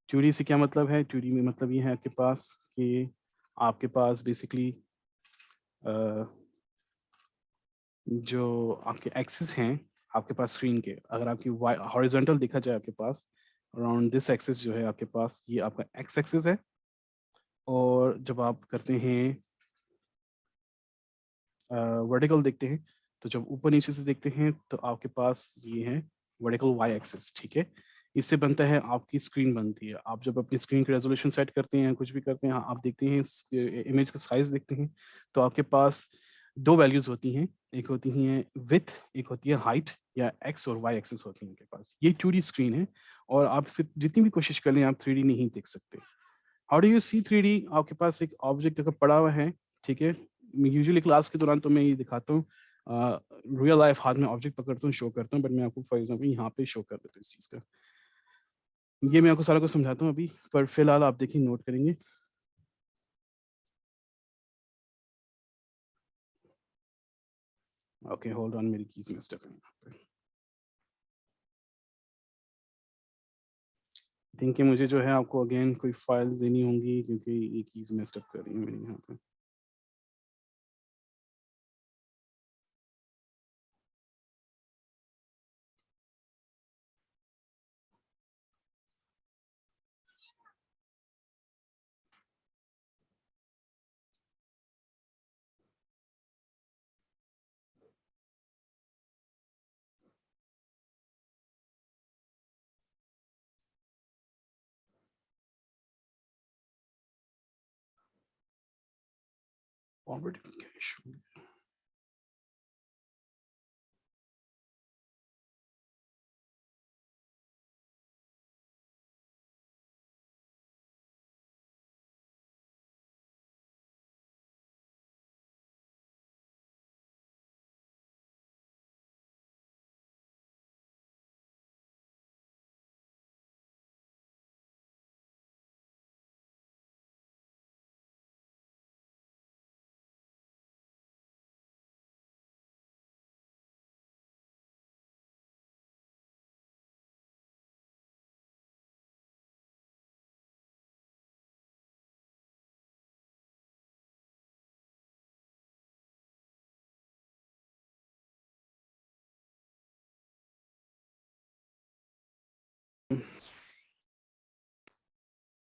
2D से क्या मतलब है? 2D में मतलब ये है आपके पास कि आपके पास बेसिकली जो आपके एक्सिस हैं आपके पास स्क्रीन के, अगर आपकी हॉरिजॉन्टल देखा जाए आपके पास अराउंड दिस एक्सिस जो है आपके पास, ये आपका एक्स एक्सिस है। और जब आप करते हैं वर्टिकल देखते हैं, तो जब ऊपर नीचे से देखते हैं तो आपके पास ये है वर्टिकल वाई एक्सिस, ठीक है। इससे बनता है आपकी स्क्रीन बनती है। आप जब अपनी स्क्रीन की रेजोल्यूशन सेट करते हैं, कुछ भी करते हैं, आप देखते हैं इमेज का साइज देखते हैं, तो आपके पास दो वैल्यूज होती हैं, एक होती हैं विथ, एक होती है हाइट या एक्स और वाई एक्सिस होती है आपके पास। ये 2D स्क्रीन है और आप इसे जितनी भी कोशिश कर लें आप 3D नहीं देख सकते। How do you see 3D? आपके पास एक ऑब्जेक्ट अगर पड़ा हुआ है, ठीक है, यूजुअली क्लास के दौरान तो मैं ये दिखाता हूँ, रियल लाइफ हाथ में ऑब्जेक्ट पकड़ता हूँ, शो करता हूँ, बट मैं आपको फॉर एग्जांपल यहाँ पे शो कर देता हूँ इस चीज़ का। ये मैं आपको सारा कुछ समझाता हूँ अभी, पर फिलहाल आप देखिए, नोट करेंगे। ओके होल्ड ऑन, मेरी कीज में स्टेप है। थिंक कि मुझे जो है आपको अगेन कोई फाइल्स देनी होंगी क्योंकि ये कीज में स्टेप कर रही है मेरी यहाँ पे। ऑर्बिट कैश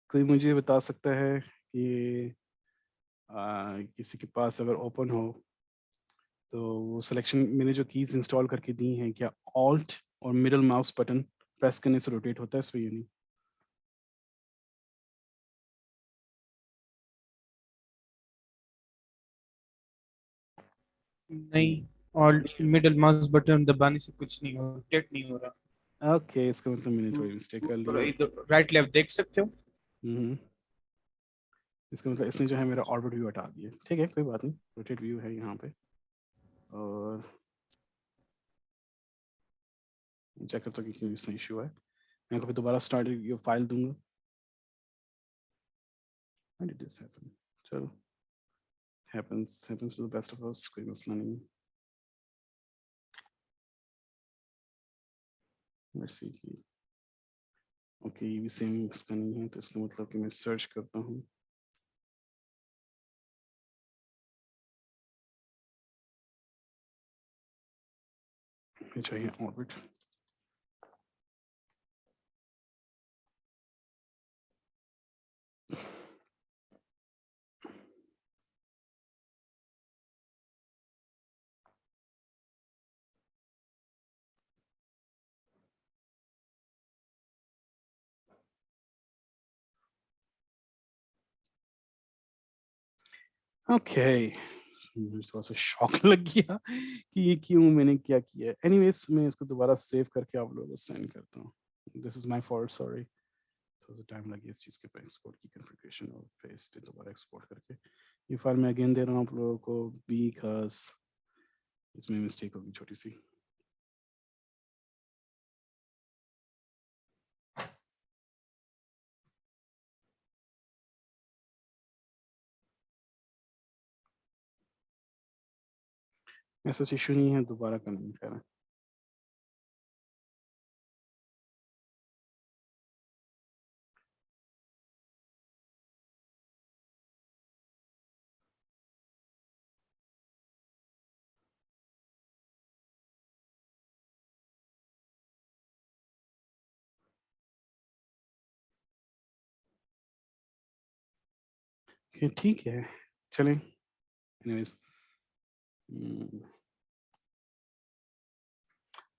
कोई मुझे बता सकता है कि किसी के पास अगर ओपन हो तो वो सिलेक्शन मैंने जो कीज इंस्टॉल करके दी हैं क्या ऑल्ट और मिडल माउस बटन प्रेस करने से रोटेट होता है इस पर या नहीं? नहीं, ऑल्ट मिडल माउस बटन दबाने से कुछ नहीं हो, रोटेट नहीं हो रहा। ओके इसका मतलब मैंने थोड़ी मिस्टेक कर ली है। इधर राइट लेफ्ट देख सकते हो। हम्म, इसका मतलब इसने जो है मेरा ऑर्बिट व्यू हटा दिया। ठीक है कोई बात नहीं, रोटेट व्यू है यहाँ पे और चेक करता हूँ कि क्यों इसमें इशू है। मैं कभी दोबारा स्टार्ट ये फाइल दूंगा। Why did this happen? चलो happens to the best of us, कोई मसला नहीं। Let's see कि ओके ये भी सेम इसका नहीं है तो इसका मतलब कि मैं सर्च करता हूँ। मुझे चाहिए ऑर्बिट। ओके मुझे थोड़ा सा शॉक लग गया कि ये क्यों मैंने क्या किया। एनीवेज मैं इसको दोबारा सेव करके आप लोगों को सेंड करता हूँ। This is my fault, sorry. थोड़ा सा टाइम लगी इस चीज़ के पर एक्सपोर्ट की कॉन्फ़िगरेशन और फिर इस पे दोबारा एक्सपोर्ट करके ये फाइल मैं अगेन दे रहा हूँ आप लोगों को बिकॉज इसमें मिस्टेक होगी छोटी सी। ऐसा इशू नहीं है, दोबारा करना नहीं है। ठीक है चलें। एनीवेज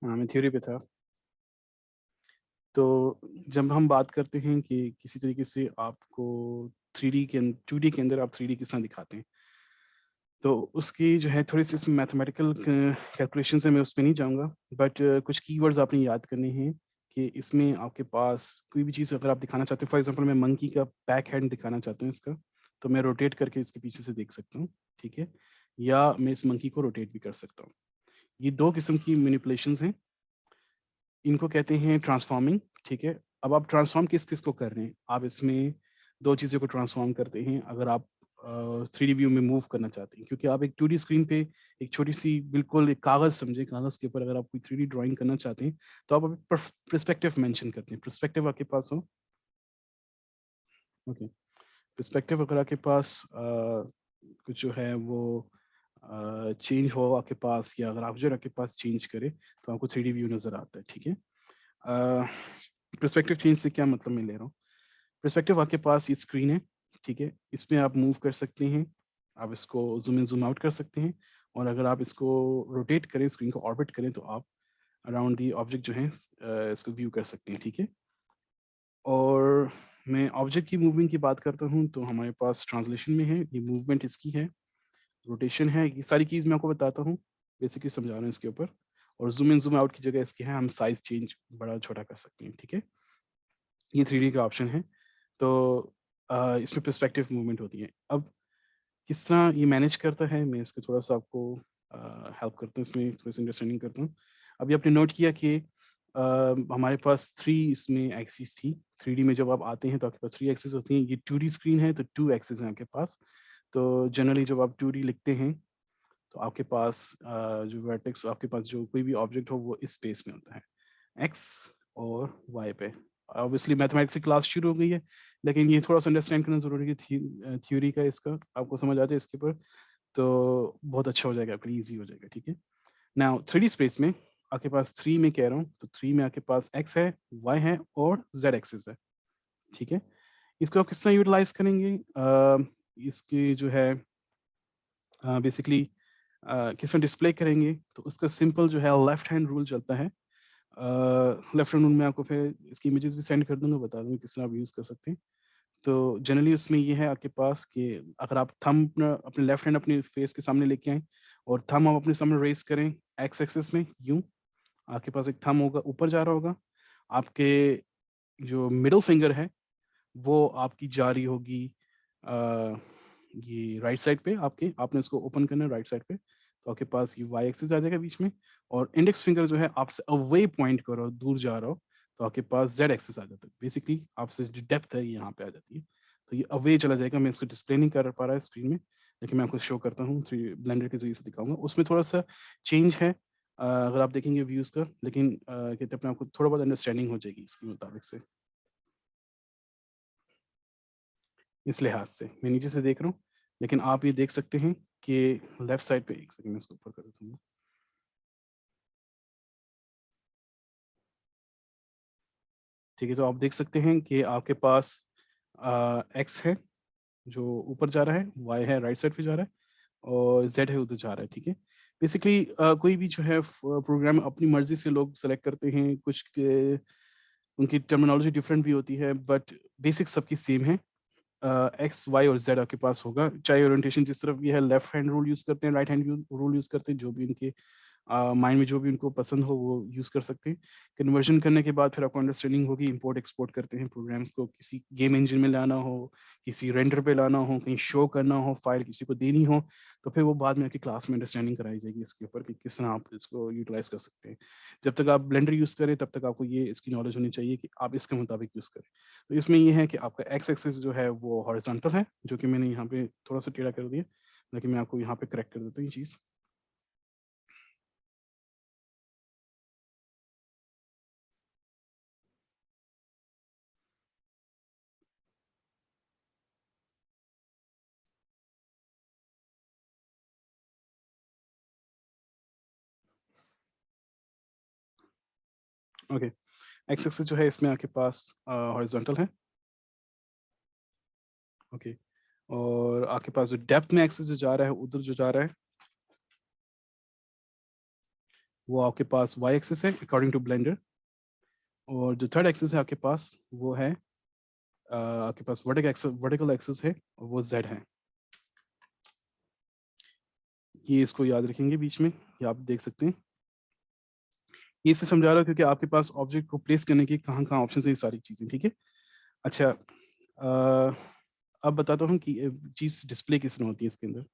हाँ मैं थ्योरी पे था। तो जब हम बात करते हैं कि किसी तरीके से आपको 3D के 2D के अंदर आप 3D किस तरह दिखाते हैं तो उसकी जो है थोड़ी सी इसमें मैथमेटिकल कैलकुलेशन है, मैं उस पर नहीं जाऊँगा। बट कुछ कीवर्ड्स आपने याद करने हैं कि इसमें आपके पास कोई भी चीज़ अगर आप दिखाना चाहते हैं, फॉर एग्जांपल मैं मंकी का बैक हैंड दिखाना चाहता हूँ इसका, तो मैं रोटेट करके इसके पीछे से देख सकता हूँ, ठीक है? या मैं इस मंकी को रोटेट भी कर सकता हूँ। ये 2 किस्म की मैनिपुलेशंस हैं, इनको कहते हैं ट्रांसफॉर्मिंग, ठीक है? अब आप ट्रांसफॉर्म किस-किस को कर रहे हैं? आप इसमें 2 चीज़ों को ट्रांसफॉर्म करते हैं अगर आप 3D व्यू में मूव करना चाहते हैं, क्योंकि आप एक 2D स्क्रीन पे एक छोटी-सी बिल्कुल एक कागज़ समझें, कागज़ के ऊपर अगर आप कोई 3D ड्राइंग करना चाहते हैं, तो आप पर्सपेक्टिव मेंशन करते हैं। पर्सपेक्टिव आपके पास हो? ओके। पर्सपेक्टिव अगर आपके पास कुछ जो है वो चेंज हो आपके पास या अगर ऑब्जेक्ट आपके पास चेंज करे, तो आपको 3D व्यू नज़र आता है, ठीक है? पर्सपेक्टिव चेंज से क्या मतलब मैं ले रहा हूँ? पर्सपेक्टिव आपके पास ये स्क्रीन है, ठीक है? इसमें आप मूव कर सकते हैं, आप इसको ज़ूम इन ज़ूम आउट कर सकते हैं और अगर आप इसको रोटेट करें, स्क्रीन को ऑर्बिट करें तो आप अराउंड दी ऑब्जेक्ट जो है इसको व्यू कर सकते हैं, ठीक है? और मैं ऑब्जेक्ट की मूवमेंट की बात करता हूँ तो हमारे पास ट्रांसलेशन में है, ये मूवमेंट इसकी है, रोटेशन है, ये सारी चीज़ मैं आपको बताता हूँ, बेसिकली समझा रहा हूँ इसके ऊपर। और ज़ूम इन ज़ूम आउट की जगह इसकी है हम साइज़ चेंज बड़ा छोटा कर सकते हैं, ठीक है? ये 3D का ऑप्शन है। तो इसमें पर्सपेक्टिव मूवमेंट होती है। अब किस तरह ये मैनेज करता है, मैं इसको थोड़ा-सा आपको हेल्प करता हूँ, इसमें थोड़ी-सी अंडरस्टैंडिंग करता हूँ। अभी आपने नोट किया कि हमारे पास 3 इसमें एक्सिस थी। 3D में जब आप आते हैं तो आपके पास 3 एक्सिस होती हैं। ये 2D स्क्रीन है तो 2 एक्सिस हैं आपके पास। तो जनरली जब आप 2D लिखते हैं तो आपके पास जो वर्टेक्स आपके पास जो कोई भी ऑब्जेक्ट हो वो इस स्पेस में होता है, एक्स और वाई पे। ऑब्वियसली मैथमेटिक्स की क्लास शुरू हो गई है, लेकिन ये थोड़ा-सा अंडरस्टैंड करना ज़रूरी है कि थ्योरी का इसका आपको समझ आ जाए इसके ऊपर, तो बहुत अच्छा हो जाएगा, आपके लिए ईज़ी हो जाएगा, ठीक है? नाउ 3D स्पेस में आपके पास 3 में कह रहा हूँ, तो 3 में आपके पास एक्स है, वाई है और ज़ेड एक्सिस है, ठीक है? इसको आप किस तरह यूटिलाइज़ करेंगे? इसकी जो है बेसिकली किस तरह डिस्प्ले करेंगे, तो उसका सिंपल जो है लेफ्ट हैंड रूल चलता है। लेफ्ट हैंड रूल में आपको फिर इसकी इमेजेस भी सेंड कर दूँगा, बता दूँगा किस तरह आप यूज़ कर सकते हैं। तो जनरली उसमें ये है आपके पास कि अगर आप थंब अपना अपने लेफ्ट हैंड अपने फेस के सामने लेके आएँ और थंब आप अपने सामने रेज़ करें एक्स एक्सिस में यूँ, आपके पास एक थंब होगा, ऊपर जा रहा होगा। आपके जो मिडल फिंगर है, वो आपकी जा रही होगी अ, ये राइट साइड पे आपके, आपने इसको ओपन करना है राइट साइड पे, तो आपके पास ये वाई एक्सिस आ जाएगा बीच में और इंडेक्स फिंगर जो है आपसे अवे पॉइंट कर रहा हो, दूर जा रहा हो, तो आपके पास जेड एक्सिस आ जाता है। बेसिकली आपसे जो डेप्थ है ये यहाँ पे आ जाती है। तो ये अवे चला जाएगा, मैं इसको डिस्प्ले नहीं कर पा रहा है स्क्रीन में, लेकिन मैं आपको शो करता हूँ, थ्री ब्लेंडर के ज़रिए से दिखाऊँगा। उसमें थोड़ा-सा चेंज है अगर आप देखेंगे व्यूज़ का, लेकिन कहते हैं अपने आपको थोड़ा बहुत अंडरस्टैंडिंग हो जाएगी इसके मुताबिक से। इस लिहाज से, मैं नीचे से देख रहा हूँ, लेकिन आप ये देख सकते हैं कि लेफ्ट साइड पे एक सेकंड मैं इसको ऊपर कर देता हूँ। ठीक है, तो आप देख सकते हैं कि आपके पास एक्स है, जो ऊपर जा रहा है, वाई है राइट साइड पे जा रहा है और ज़ेड है उधर जा रहा है, ठीक है? बेसिकली कोई भी जो है प्रोग्राम अपनी मर्ज़ी से लोग सेलेक्ट करते हैं, कुछ के उनकी टर्मिनोलॉजी डिफरेंट भी होती है, बट बेसिक सबकी सेम है। एक्स, वाई और ज़ेड आपके पास होगा, चाहे ओरिएंटेशन जिस तरफ भी है, लेफ्ट हैंड रूल यूज़ करते हैं, राइट हैंड रूल यूज़ करते हैं, जो भी उनके माइंड में जो भी उनको पसंद हो वो यूज़ कर सकते हैं। कन्वर्जन करने के बाद फिर आपको अंडरस्टैंडिंग होगी, इंपोर्ट एक्सपोर्ट करते हैं प्रोग्राम्स को, किसी गेम इंजन में लाना हो, किसी रेंडर पे लाना हो, कहीं शो करना हो, फाइल किसी को देनी हो, तो फिर वो बाद में आपकी क्लास में अंडरस्टैंडिंग कराई जाएगी इसके ऊपर कि किस तरह आप इसको यूटिलाइज़ कर सकते हैं। जब तक आप ब्लेंडर यूज़ करें तब तक आपको ये इसकी नॉलेज होनी चाहिए कि आप इसके मुताबिक यूज़ करें। तो इसमें ये है कि आपका एक्स एक्सिस जो है वो हॉरिज़ॉन्टल है, जो कि मैंने यहाँ पे थोड़ा-सा टेढ़ा कर दिया, लेकिन मैं आपको यहाँ पे करेक्ट कर देता हूँ ये चीज़। ओके, एक्स एक्सिस जो है इसमें आपके पास हॉरिज़ॉन्टल है, ओके। और आपके पास जो डेप्थ में एक्सिस जो जा रहा है, उधर जो जा रहा है, वो आपके पास वाई एक्सिस है अकॉर्डिंग टू ब्लेंडर और जो थर्ड एक्सिस है आपके पास, वो है आपके पास वर्टिकल एक्सिस है और वो ज़ेड है। ये इसको याद रखेंगे बीच में, ये आप देख सकते हैं। ये इससे समझा रहा हूँ क्योंकि आपके पास ऑब्जेक्ट को प्लेस करने की कहाँ-कहाँ ऑप्शंस है, ये सारी चीज़ें, ठीक है? अच्छा अब बताता हूँ कि चीज़ डिस्प्ले किस तरह होती है इसके अंदर।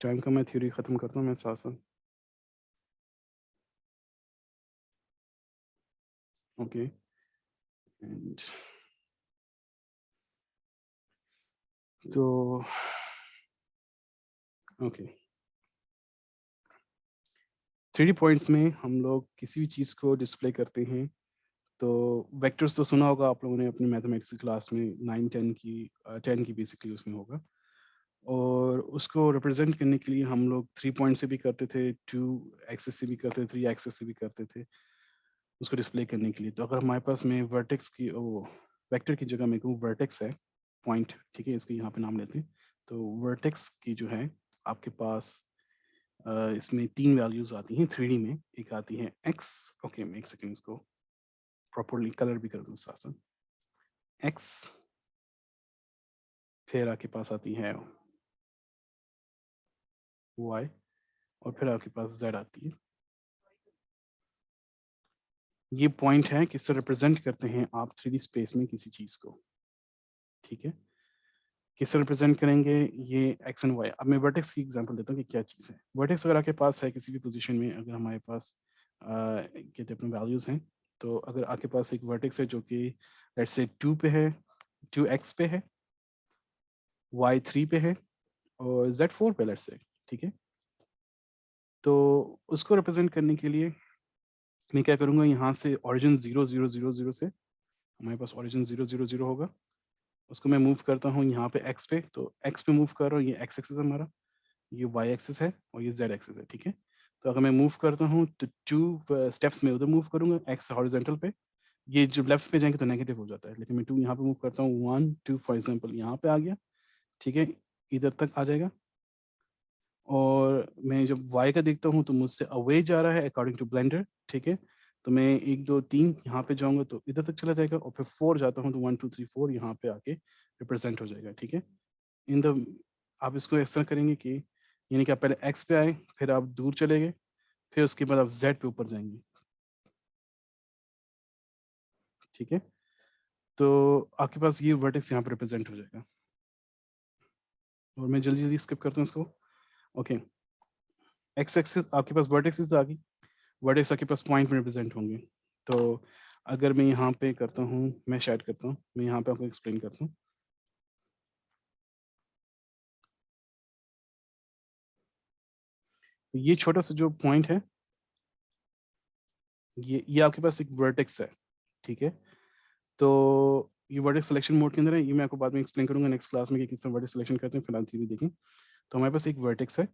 टाइम का मैं थ्योरी खत्म करता हूँ मैं साथ-साथ। ओके एंड तो ओके 3D पॉइंट्स में हम लोग किसी भी चीज़ को डिस्प्ले करते हैं, तो वेक्टर्स तो सुना होगा आप लोगों ने अपनी मैथमेटिक्स की क्लास में 9-10 की 10 की बेसिकली उसमें होगा। और उसको रिप्रेज़ेंट करने के लिए हम लोग 3 पॉइंट से भी करते थे, 2 एक्सिस से भी करते थे, 3 एक्सिस से भी करते थे, उसको डिस्प्ले करने के लिए। तो अगर हमारे पास में वर्टेक्स की वो वेक्टर की जगह में कहूँ वर्टेक्स है, पॉइंट ठीक है, इसको यहाँ पे नाम लेते हैं। तो वर्टेक्स की जो है आपके पास इसमें 3 वैल्यूज आती हैं 3D में। एक आती है x, ओके मैं एक सेकंड इसको प्रॉपर्ली कलर भी कर दूं साथ साथ। x, फिर आपके पास आती है y, और फिर आपके पास z आती है। ये पॉइंट है किससे रिप्रेजेंट करते हैं आप 3D स्पेस में किसी चीज को, ठीक है। किससे रिप्रेजेंट करेंगे ये एक्स एंड वाई। अब मैं वर्टेक्स की एग्जांपल देता हूँ कि क्या चीज़ है। वर्टेक्स अगर आपके पास है किसी भी पोजीशन में, अगर हमारे पास कहते हैं अपने वैल्यूज़ हैं, तो अगर आपके पास एक वर्टेक्स है जो कि लेट्स से 2 पे है, 2x पे है, y 3 पे है और z 4 पे लेट्स से, ठीक है। तो उसको रिप्रेजेंट करने के लिए मैं क्या करूँगा, यहाँ से ऑरिजिन 0 0 0 0 से हमारे पास ऑरिजिन 0 0 0 होगा, उसको मैं मूव करता हूँ यहाँ पे x पे, तो x पे मूव कर रहा हूँ, ये x एक्सिस हमारा, ये y एक्सिस है और ये z एक्सिस है, ठीक है। तो अगर मैं मूव करता हूँ तो 2 स्टेप्स में उधर मूव करूँगा x हॉरिजॉन्टल पे, ये जब लेफ्ट पे जाएंगे तो नेगेटिव हो जाता है, लेकिन मैं 2 यहाँ पे मूव करता हूँ 1 2 फॉर एग्जांपल यहाँ पे आ गया, ठीक है, इधर तक आ जाएगा। और मैं जब y का देखता हूँ तो मुझसे अवे जा रहा है अकॉर्डिंग टू ब्लेंडर, ठीक है। तो मैं 1 2 3 यहाँ पे जाऊँगा तो इधर तक चला जाएगा, और फिर 4 जाता हूँ तो 1 2 3 4 यहाँ पे आके रिप्रेजेंट हो जाएगा, ठीक है। इन द आप इसको इस तरह करेंगे कि यानी कि आप पहले x पे आए, फिर आप दूर चले गए, फिर उसके बाद आप z पे ऊपर जाएंगे, ठीक है। तो आपके पास ये वर्टेक्स यहाँ पे रिप्रेजेंट हो जाएगा, और मैं जल्दी जल्दी स्किप करता हूँ इसको। ओके, एक्स एक्सिस आपके पास वर्टेक्सेस आ गई, वर्टेक्स आपके पास पॉइंट में रिप्रेजेंट होंगे। तो अगर मैं यहाँ पे करता हूँ, मैं शायद करता हूँ, मैं यहाँ पे आपको एक्सप्लेन करता हूँ। ये छोटा सा जो पॉइंट है, ये आपके पास एक वर्टेक्स है, ठीक है। तो ये वर्टेक्स सिलेक्शन मोड के अंदर है, ये मैं आपको बाद में एक्सप्लेन करूंगा नेक्स्ट क्लास में कि किस तरह वर्टेक्स सिलेक्शन करते हैं, फिलहाल थ्योरी देखें। तो हमारे पास एक वर्टेक्स है,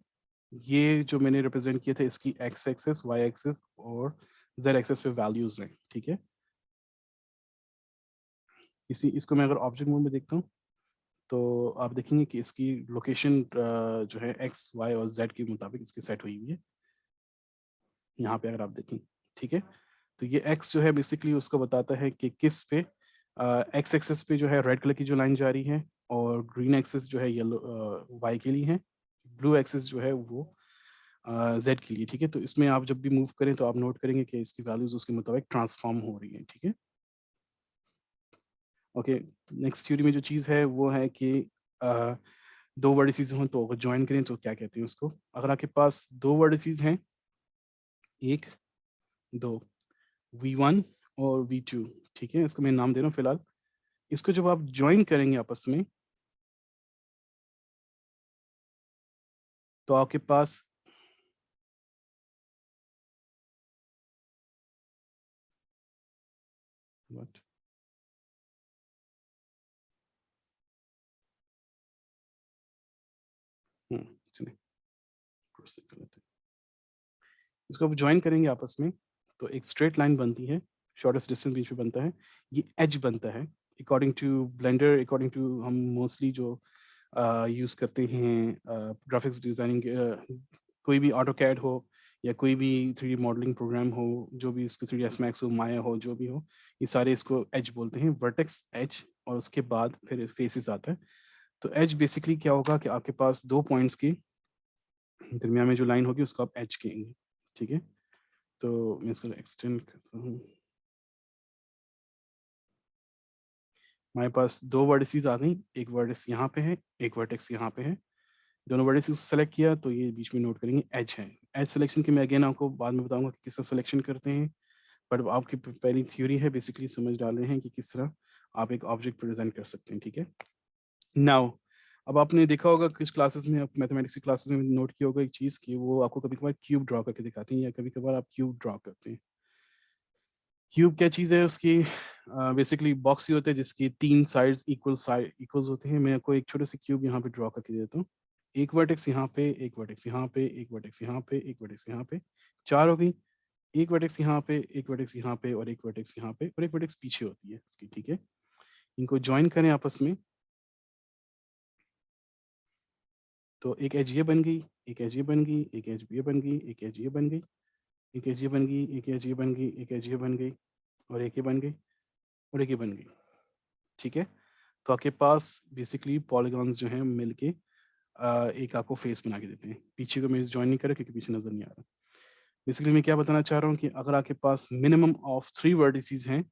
ये जो मैंने रिप्रेजेंट किया था इसकी एक्स एक्सिस, वाई एक्सिस और जेड एक्सिस पे वैल्यूज हैं, ठीक है। इसको मैं अगर ऑब्जेक्ट मोड में देखता हूँ तो आप देखेंगे कि इसकी लोकेशन जो है एक्स वाई और जेड के मुताबिक इसकी सेट हुई हुई है, यहाँ पे अगर आप देखें, ठीक है। तो ये एक्स जो है बेसिकली उसको बताता है कि किस पे एक्स एक्सिस पे जो है रेड कलर की जो लाइन जा रही है, और ग्रीन एक्सिस जो है येलो वाई के लिए है, ब्लू एक्सिस जो है वो जेड के लिए, ठीक है। तो इसमें आप जब भी मूव करें तो आप नोट करेंगे कि इसकी वैल्यूज उसके मुताबिक ट्रांसफॉर्म हो रही हैं, ठीक है। ओके, नेक्स्ट थ्योरी में जो चीज़ है वो है कि अ, दो वर्टिसेस हों तो अगर ज्वाइन करें तो क्या कहते हैं उसको। अगर आपके पास दो वर्टिसेस हैं, 1 2 V1 और V2, ठीक है, इसको मैं नाम दे रहा हूँ फिलहाल। इसको जब आप ज्वाइन करेंगे आपस में तो आपके पास What? चलिए proceed कर लेते हैं। इसको आप ज्वाइन करेंगे आपस में तो एक स्ट्रेट लाइन बनती है, शॉर्टेस्ट डिस्टेंस बीच में बनता है, ये एज बनता है according to Blender, according to हम मोस्टली जो यूज़ करते हैं ग्राफिक्स डिज़ाइनिंग, कोई भी ऑटो कैड हो या कोई भी 3D मॉडलिंग प्रोग्राम हो, जो भी इसके 3ds मैक्स हो, माया हो, जो भी हो, ये सारे इसको एज बोलते हैं, वर्टेक्स एज, और उसके बाद फिर फेसेस आता है। तो एज बेसिकली क्या होगा कि आपके पास दो पॉइंट्स की दरमियान में जो लाइन होगी उसको आप एज कहेंगे, ठीक है। तो मैं इसको एक्सटेंड करता हूँ। हमारे पास दो वर्टिसेस आ गई, एक वर्टेक्स यहाँ पे है, एक वर्टेक्स यहाँ पे है, दोनों वर्टिसेस सेलेक्ट किया तो ये बीच में नोट करेंगे एज है। एज सिलेक्शन की मैं अगेन आपको बाद में बताऊंगा कि किस तरह सिलेक्शन करते हैं, बट आपकी पहली थ्योरी है बेसिकली समझ डाल रहे हैं कि किस तरह आप एक ऑब्जेक्ट प्रेजेंट कर सकते हैं, ठीक है। नाउ अब आपने देखा होगा कुछ क्लासेस में, मैथमेटिक्स की क्लासेस में नोट किया होगा एक चीज़ कि वो आपको कभी कभार क्यूब ड्रॉ करके दिखाते हैं, या कभी कभार आप क्यूब ड्रॉ करते हैं। क्यूब क्या चीज़ है, उसकी बेसिकली बॉक्स ही होता है जिसकी 3 साइड्स इक्वल्स होते हैं। मैं आपको एक छोटे से क्यूब यहाँ पे ड्रॉ करके देता हूँ। एक वर्टेक्स यहाँ पे, एक वर्टेक्स यहाँ पे, एक वर्टेक्स यहाँ पे, एक वर्टेक्स यहाँ पे, 4 हो गई। एक वर्टेक्स यहाँ पे, एक वर्टेक्स यहाँ पे, और एक वर्टेक्स यहाँ पे, और एक वर्टेक्स पीछे होती है इसकी, ठीक है। इनको ज्वाइन करें आपस में तो एक एज ये बन गई, एक एज ये बन गई, एक एज ये बन गई, एक एज ये बन गई, एक एज ये बन गई, एक एज ये बन गई, एक एज ये बन गई, और एक ये बन गई, और एक ये बन गई। ठीक है, तो आपके पास बेसिकली पॉलीगॉन्स जो हैं मिलके एक आपको फेस बना के देते हैं। पीछे को मैं ज्वाइन नहीं कर रहा क्योंकि पीछे नजर नहीं आ रहा। बेसिकली मैं क्या बताना चाह रहा हूँ कि अगर आपके पास मिनिमम ऑफ 3 वर्टिसेस हैं,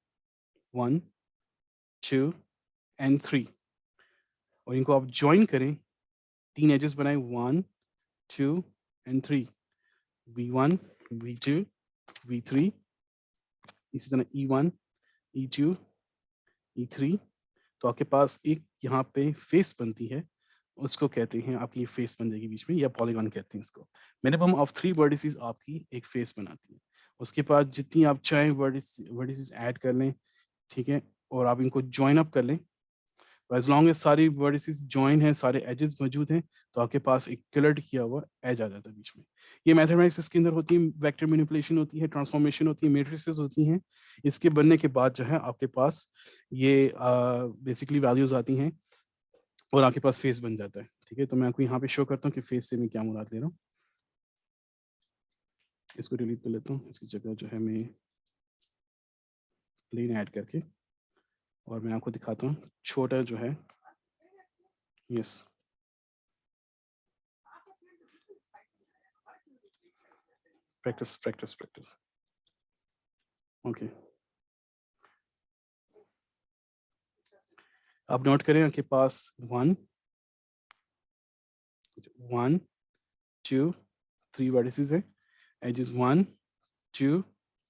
1 2 एंड 3, और इनको आप ज्वाइन करें, 3 एजेस बनाए, 1 2 एंड 3, V1 V2 V3, इसी तरह E1 E2 E3, तो आपके पास एक यहाँ पे फेस बनती है, उसको कहते हैं आपकी फेस बन जाएगी बीच में, या पॉलीगॉन कहते हैं इसको। मिनिमम ऑफ 3 वर्टिसेस आपकी एक फेस बनाती है। उसके बाद जितनी आप चाहें वर्टिसेस ऐड कर लें, ठीक है, और आप इनको ज्वाइन अप कर लें। एज लॉन्ग एज सारी वर्टिसेस ज्वाइन हैं, सारे एजेस मौजूद हैं, तो आपके पास एक कलर्ड किया हुआ एज आ जाता है बीच में। ये मैथमेटिक्स इसके अंदर होती है, वेक्टर मैनिपुलेशन होती है, ट्रांसफॉर्मेशन होती है, मैट्रिसेस होती हैं। इसके बनने के बाद जो है आपके पास ये बेसिकली वैल्यूज आती हैं और आपके पास फेस बन जाता है। ठीक है, तो मैं आपको यहाँ पे शो करता हूँ कि फेस से मैं क्या मुराद ले रहा हूँ। इसको डिलीट कर लेता हूँ, इसकी जगह जो है मैं प्लेन ऐड करके, और मैं आपको दिखाता हूँ छोटा जो है, yes, practice practice practice, okay. आप नोट करें आपके पास 1 2 3 वर्टिसेस हैं, एजेस 1 2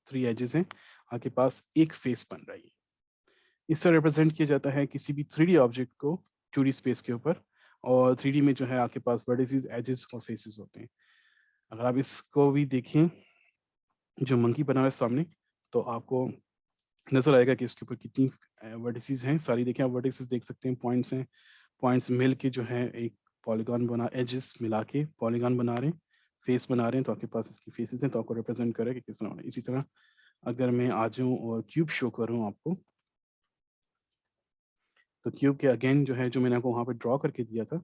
3 एजेस हैं, आपके पास एक फेस बन रही है। इस तरह रिप्रेजेंट किया जाता है किसी भी 3D ऑब्जेक्ट को 2D स्पेस के ऊपर, और 3D में जो है आपके पास वर्टिसेस, एजेस और फेसेस होते हैं। अगर आप इसको भी देखें, जो मंकी बना हुआ है सामने, तो आपको नजर आएगा कि इसके ऊपर कितनी वर्टिसेस हैं। सारी देखें आप, वर्टिसेस देख सकते हैं, पॉइंट्स हैं, पॉइंट्स मिल के जो है एक पॉलीगॉन बना, एजेस मिला के पॉलीगॉन बना रहे हैं, फेस बना रहे हैं। तो आपके पास इसकी फेसेस हैं, तो आपको रिप्रेजेंट करें कि किस तरह होना है। इसी तरह अगर मैं आ जाऊँ और क्यूब शो करूँ आपको, तो क्यूब के अगेन जो है, जो मैंने आपको वहाँ पे ड्रॉ करके दिया था,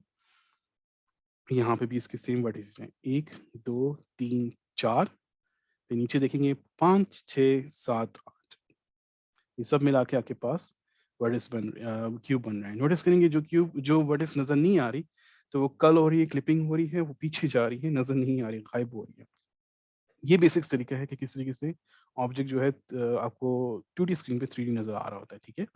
यहाँ पे भी इसके सेम वर्टिसेस हैं, 1 2 3 4, फिर नीचे देखेंगे 5 6 7 8, ये सब मिला के आपके पास वर्टिस क्यूब बन रहा है। नोटिस करेंगे जो वर्टिस नजर नहीं आ रही, तो वो कल हो रही है, क्लिपिंग हो रही है, वो पीछे जा रही है, नजर नहीं आ रही, गायब हो रही है। ये बेसिक्स तरीका है कि किस तरीके से ऑब्जेक्ट जो है आपको 2D स्क्रीन पे 3D नजर आ रहा होता है। ठीक है,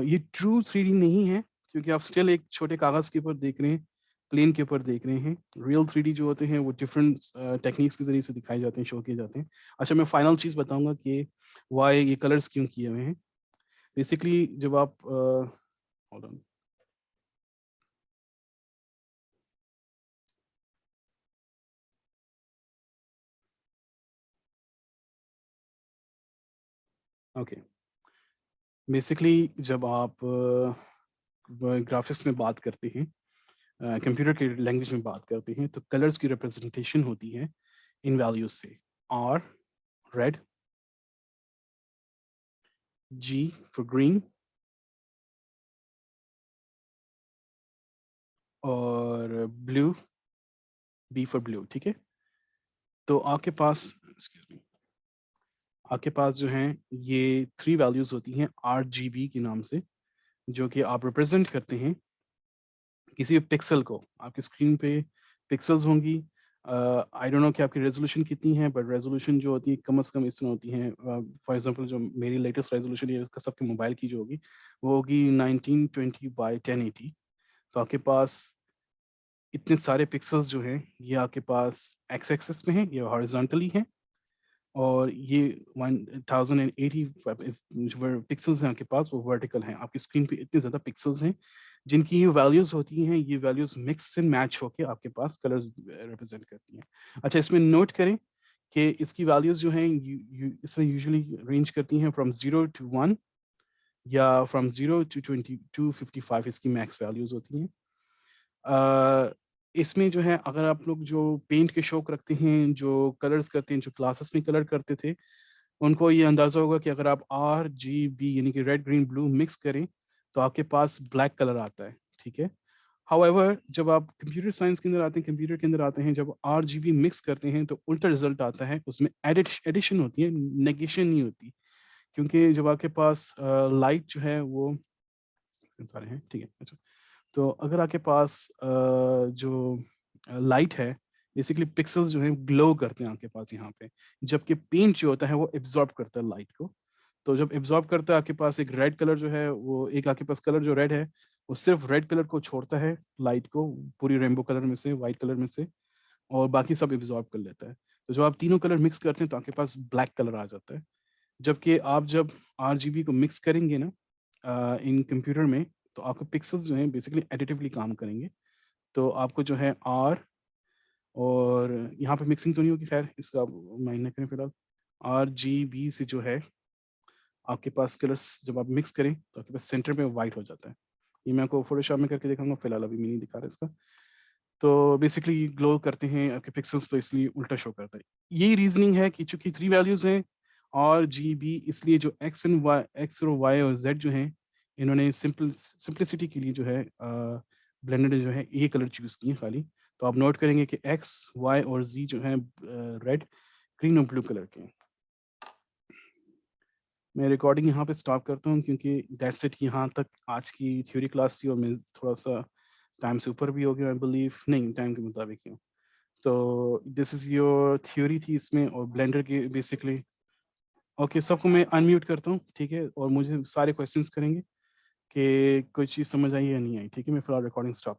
ये ट्रू 3D नहीं है, क्योंकि आप स्टिल एक छोटे कागज के ऊपर देख रहे हैं, प्लेन के ऊपर देख रहे हैं। रियल 3D जो होते हैं वो डिफरेंट टेक्निक्स के जरिए से दिखाए जाते हैं, शो किए जाते हैं। अच्छा, मैं फाइनल चीज बताऊंगा कि वाई ये कलर्स क्यों किए हुए हैं। बेसिकली जब आप hold on. ओके, बेसिकली जब आप ग्राफिक्स में बात करते हैं, कंप्यूटर के लैंग्वेज में बात करते हैं, तो कलर्स की रिप्रेजेंटेशन होती है इन वैल्यूज से। R red, G for green, और ब्लू, B फॉर ब्लू। ठीक है, तो आपके पास जो हैं ये 3 वैल्यूज होती हैं RGB के नाम से, जो कि आप रिप्रेजेंट करते हैं किसी भी पिक्सल को। आपकी स्क्रीन पे पिक्सल्स होंगी, आई डोंट नो कि आपकी रेजोल्यूशन कितनी है, बट रेजोल्यूशन जो होती है कम से कम इस तरह होती है। फॉर एग्जांपल जो मेरी लेटेस्ट रेजोल्यूशन है सबके मोबाइल की जो होगी, वो होगी 1920 बाई 1080। तो आपके पास इतने सारे पिक्सल्स जो हैं, ये आपके पास एक्स एक्सिस में हैं, ये हॉरिजॉन्टली हैं, और ये 1080 जो पिक्सल्स हैं आपके पास, वो वर्टिकल हैं। आपकी स्क्रीन पे इतने ज़्यादा पिक्सल्स हैं, जिनकी ये वैल्यूज़ होती हैं, ये वैल्यूज़ मिक्स एंड मैच होके आपके पास कलर्स रिप्रेजेंट करती हैं। अच्छा, इसमें नोट करें कि इसकी वैल्यूज़ जो हैं इसमें यूजुअली रेंज करती हैं फ्रॉम 0 to 1, या फ्रॉम 0 to 2255 इसकी मैक्स वैल्यूज़ होती हैं। इसमें जो है, अगर आप लोग जो पेंट के शौक रखते हैं, जो कलर्स करते हैं, जो क्लासेस में कलर करते थे, उनको ये अंदाज़ा होगा कि अगर आप RGB यानी कि रेड ग्रीन ब्लू मिक्स करें, तो आपके पास ब्लैक कलर आता है। ठीक है, हाउएवर जब आप कंप्यूटर साइंस के अंदर आते हैं, कंप्यूटर के अंदर आते हैं, जब आरजीबी मिक्स करते हैं तो उल्टा रिजल्ट आता है, उसमें एडिशन होती है, नेगेशन नहीं होती। क्योंकि जब आपके पास लाइट जो है वो सारे हैं, ठीक है, अच्छा। तो अगर आपके पास जो लाइट है, बेसिकली पिक्सेल्स जो हैं ग्लो करते हैं आपके पास यहाँ पे, जबकि पेंट जो होता है वो एब्जॉर्ब करता है लाइट को। तो जब एब्जॉर्ब करता है आपके पास एक रेड कलर जो है, वो एक आपके पास कलर जो रेड है, वो सिर्फ रेड कलर को छोड़ता है लाइट को, पूरी रेनबो कलर में से, वाइट कलर में से, और बाकी सब एब्जॉर्ब कर लेता है। तो जब आप तीनों कलर मिक्स करते हैं तो आपके पास ब्लैक कलर आ जाता है। जबकि आप जब आरजीबी को मिक्स करेंगे ना इन कंप्यूटर में, तो आपके पिक्सेल्स जो हैं बेसिकली एडिटिवली काम करेंगे। तो आपको जो है आर, और यहाँ पे मिक्सिंग तो नहीं होगी, खैर इसका माइंड ना करें फिलहाल। आरजीबी से जो है आपके पास कलर्स जब आप मिक्स करें तो आपके पास सेंटर में वाइट हो जाता है। ये मैं आपको फोटोशॉप में करके दिखाऊंगा, फिलहाल अभी मैं नहीं दिखा रहा इसका। तो बेसिकली ग्लो करते हैं आपके पिक्सेल्स, तो इसलिए उल्टा शो करता है। यही रीजनिंग है कि चूंकि 3 वैल्यूज हैं और जी बी, इसलिए जो एक्स एंड वाई, एक्स और वाई और जेड जो हैं, इन्होंने सिंप्लिसिटी के लिए जो है ब्लेंडर ने जो है ये कलर चूज किए खाली। तो आप नोट करेंगे कि एक्स, वाई और जी जो हैं रेड, ग्रीन और ब्लू कलर के हैं। मैं रिकॉर्डिंग यहाँ पे स्टॉप करता हूँ क्योंकि दैट्स इट, यहाँ तक आज की थ्योरी क्लास थी, और मैं थोड़ा सा टाइम से ऊपर भी हो गया, आई बिलीव, नहीं टाइम के मुताबिक ही हूँ। तो दिस इज़ योर थ्योरी थी इसमें, और ब्लेंडर की बेसिकली। ओके, सबको मैं अनम्यूट करता हूँ, ठीक है, और मुझे सारे क्वेश्चंस करेंगे कि कोई चीज़ समझ आई या नहीं आई, ठीक है। मैं फिलहाल रिकॉर्डिंग स्टॉप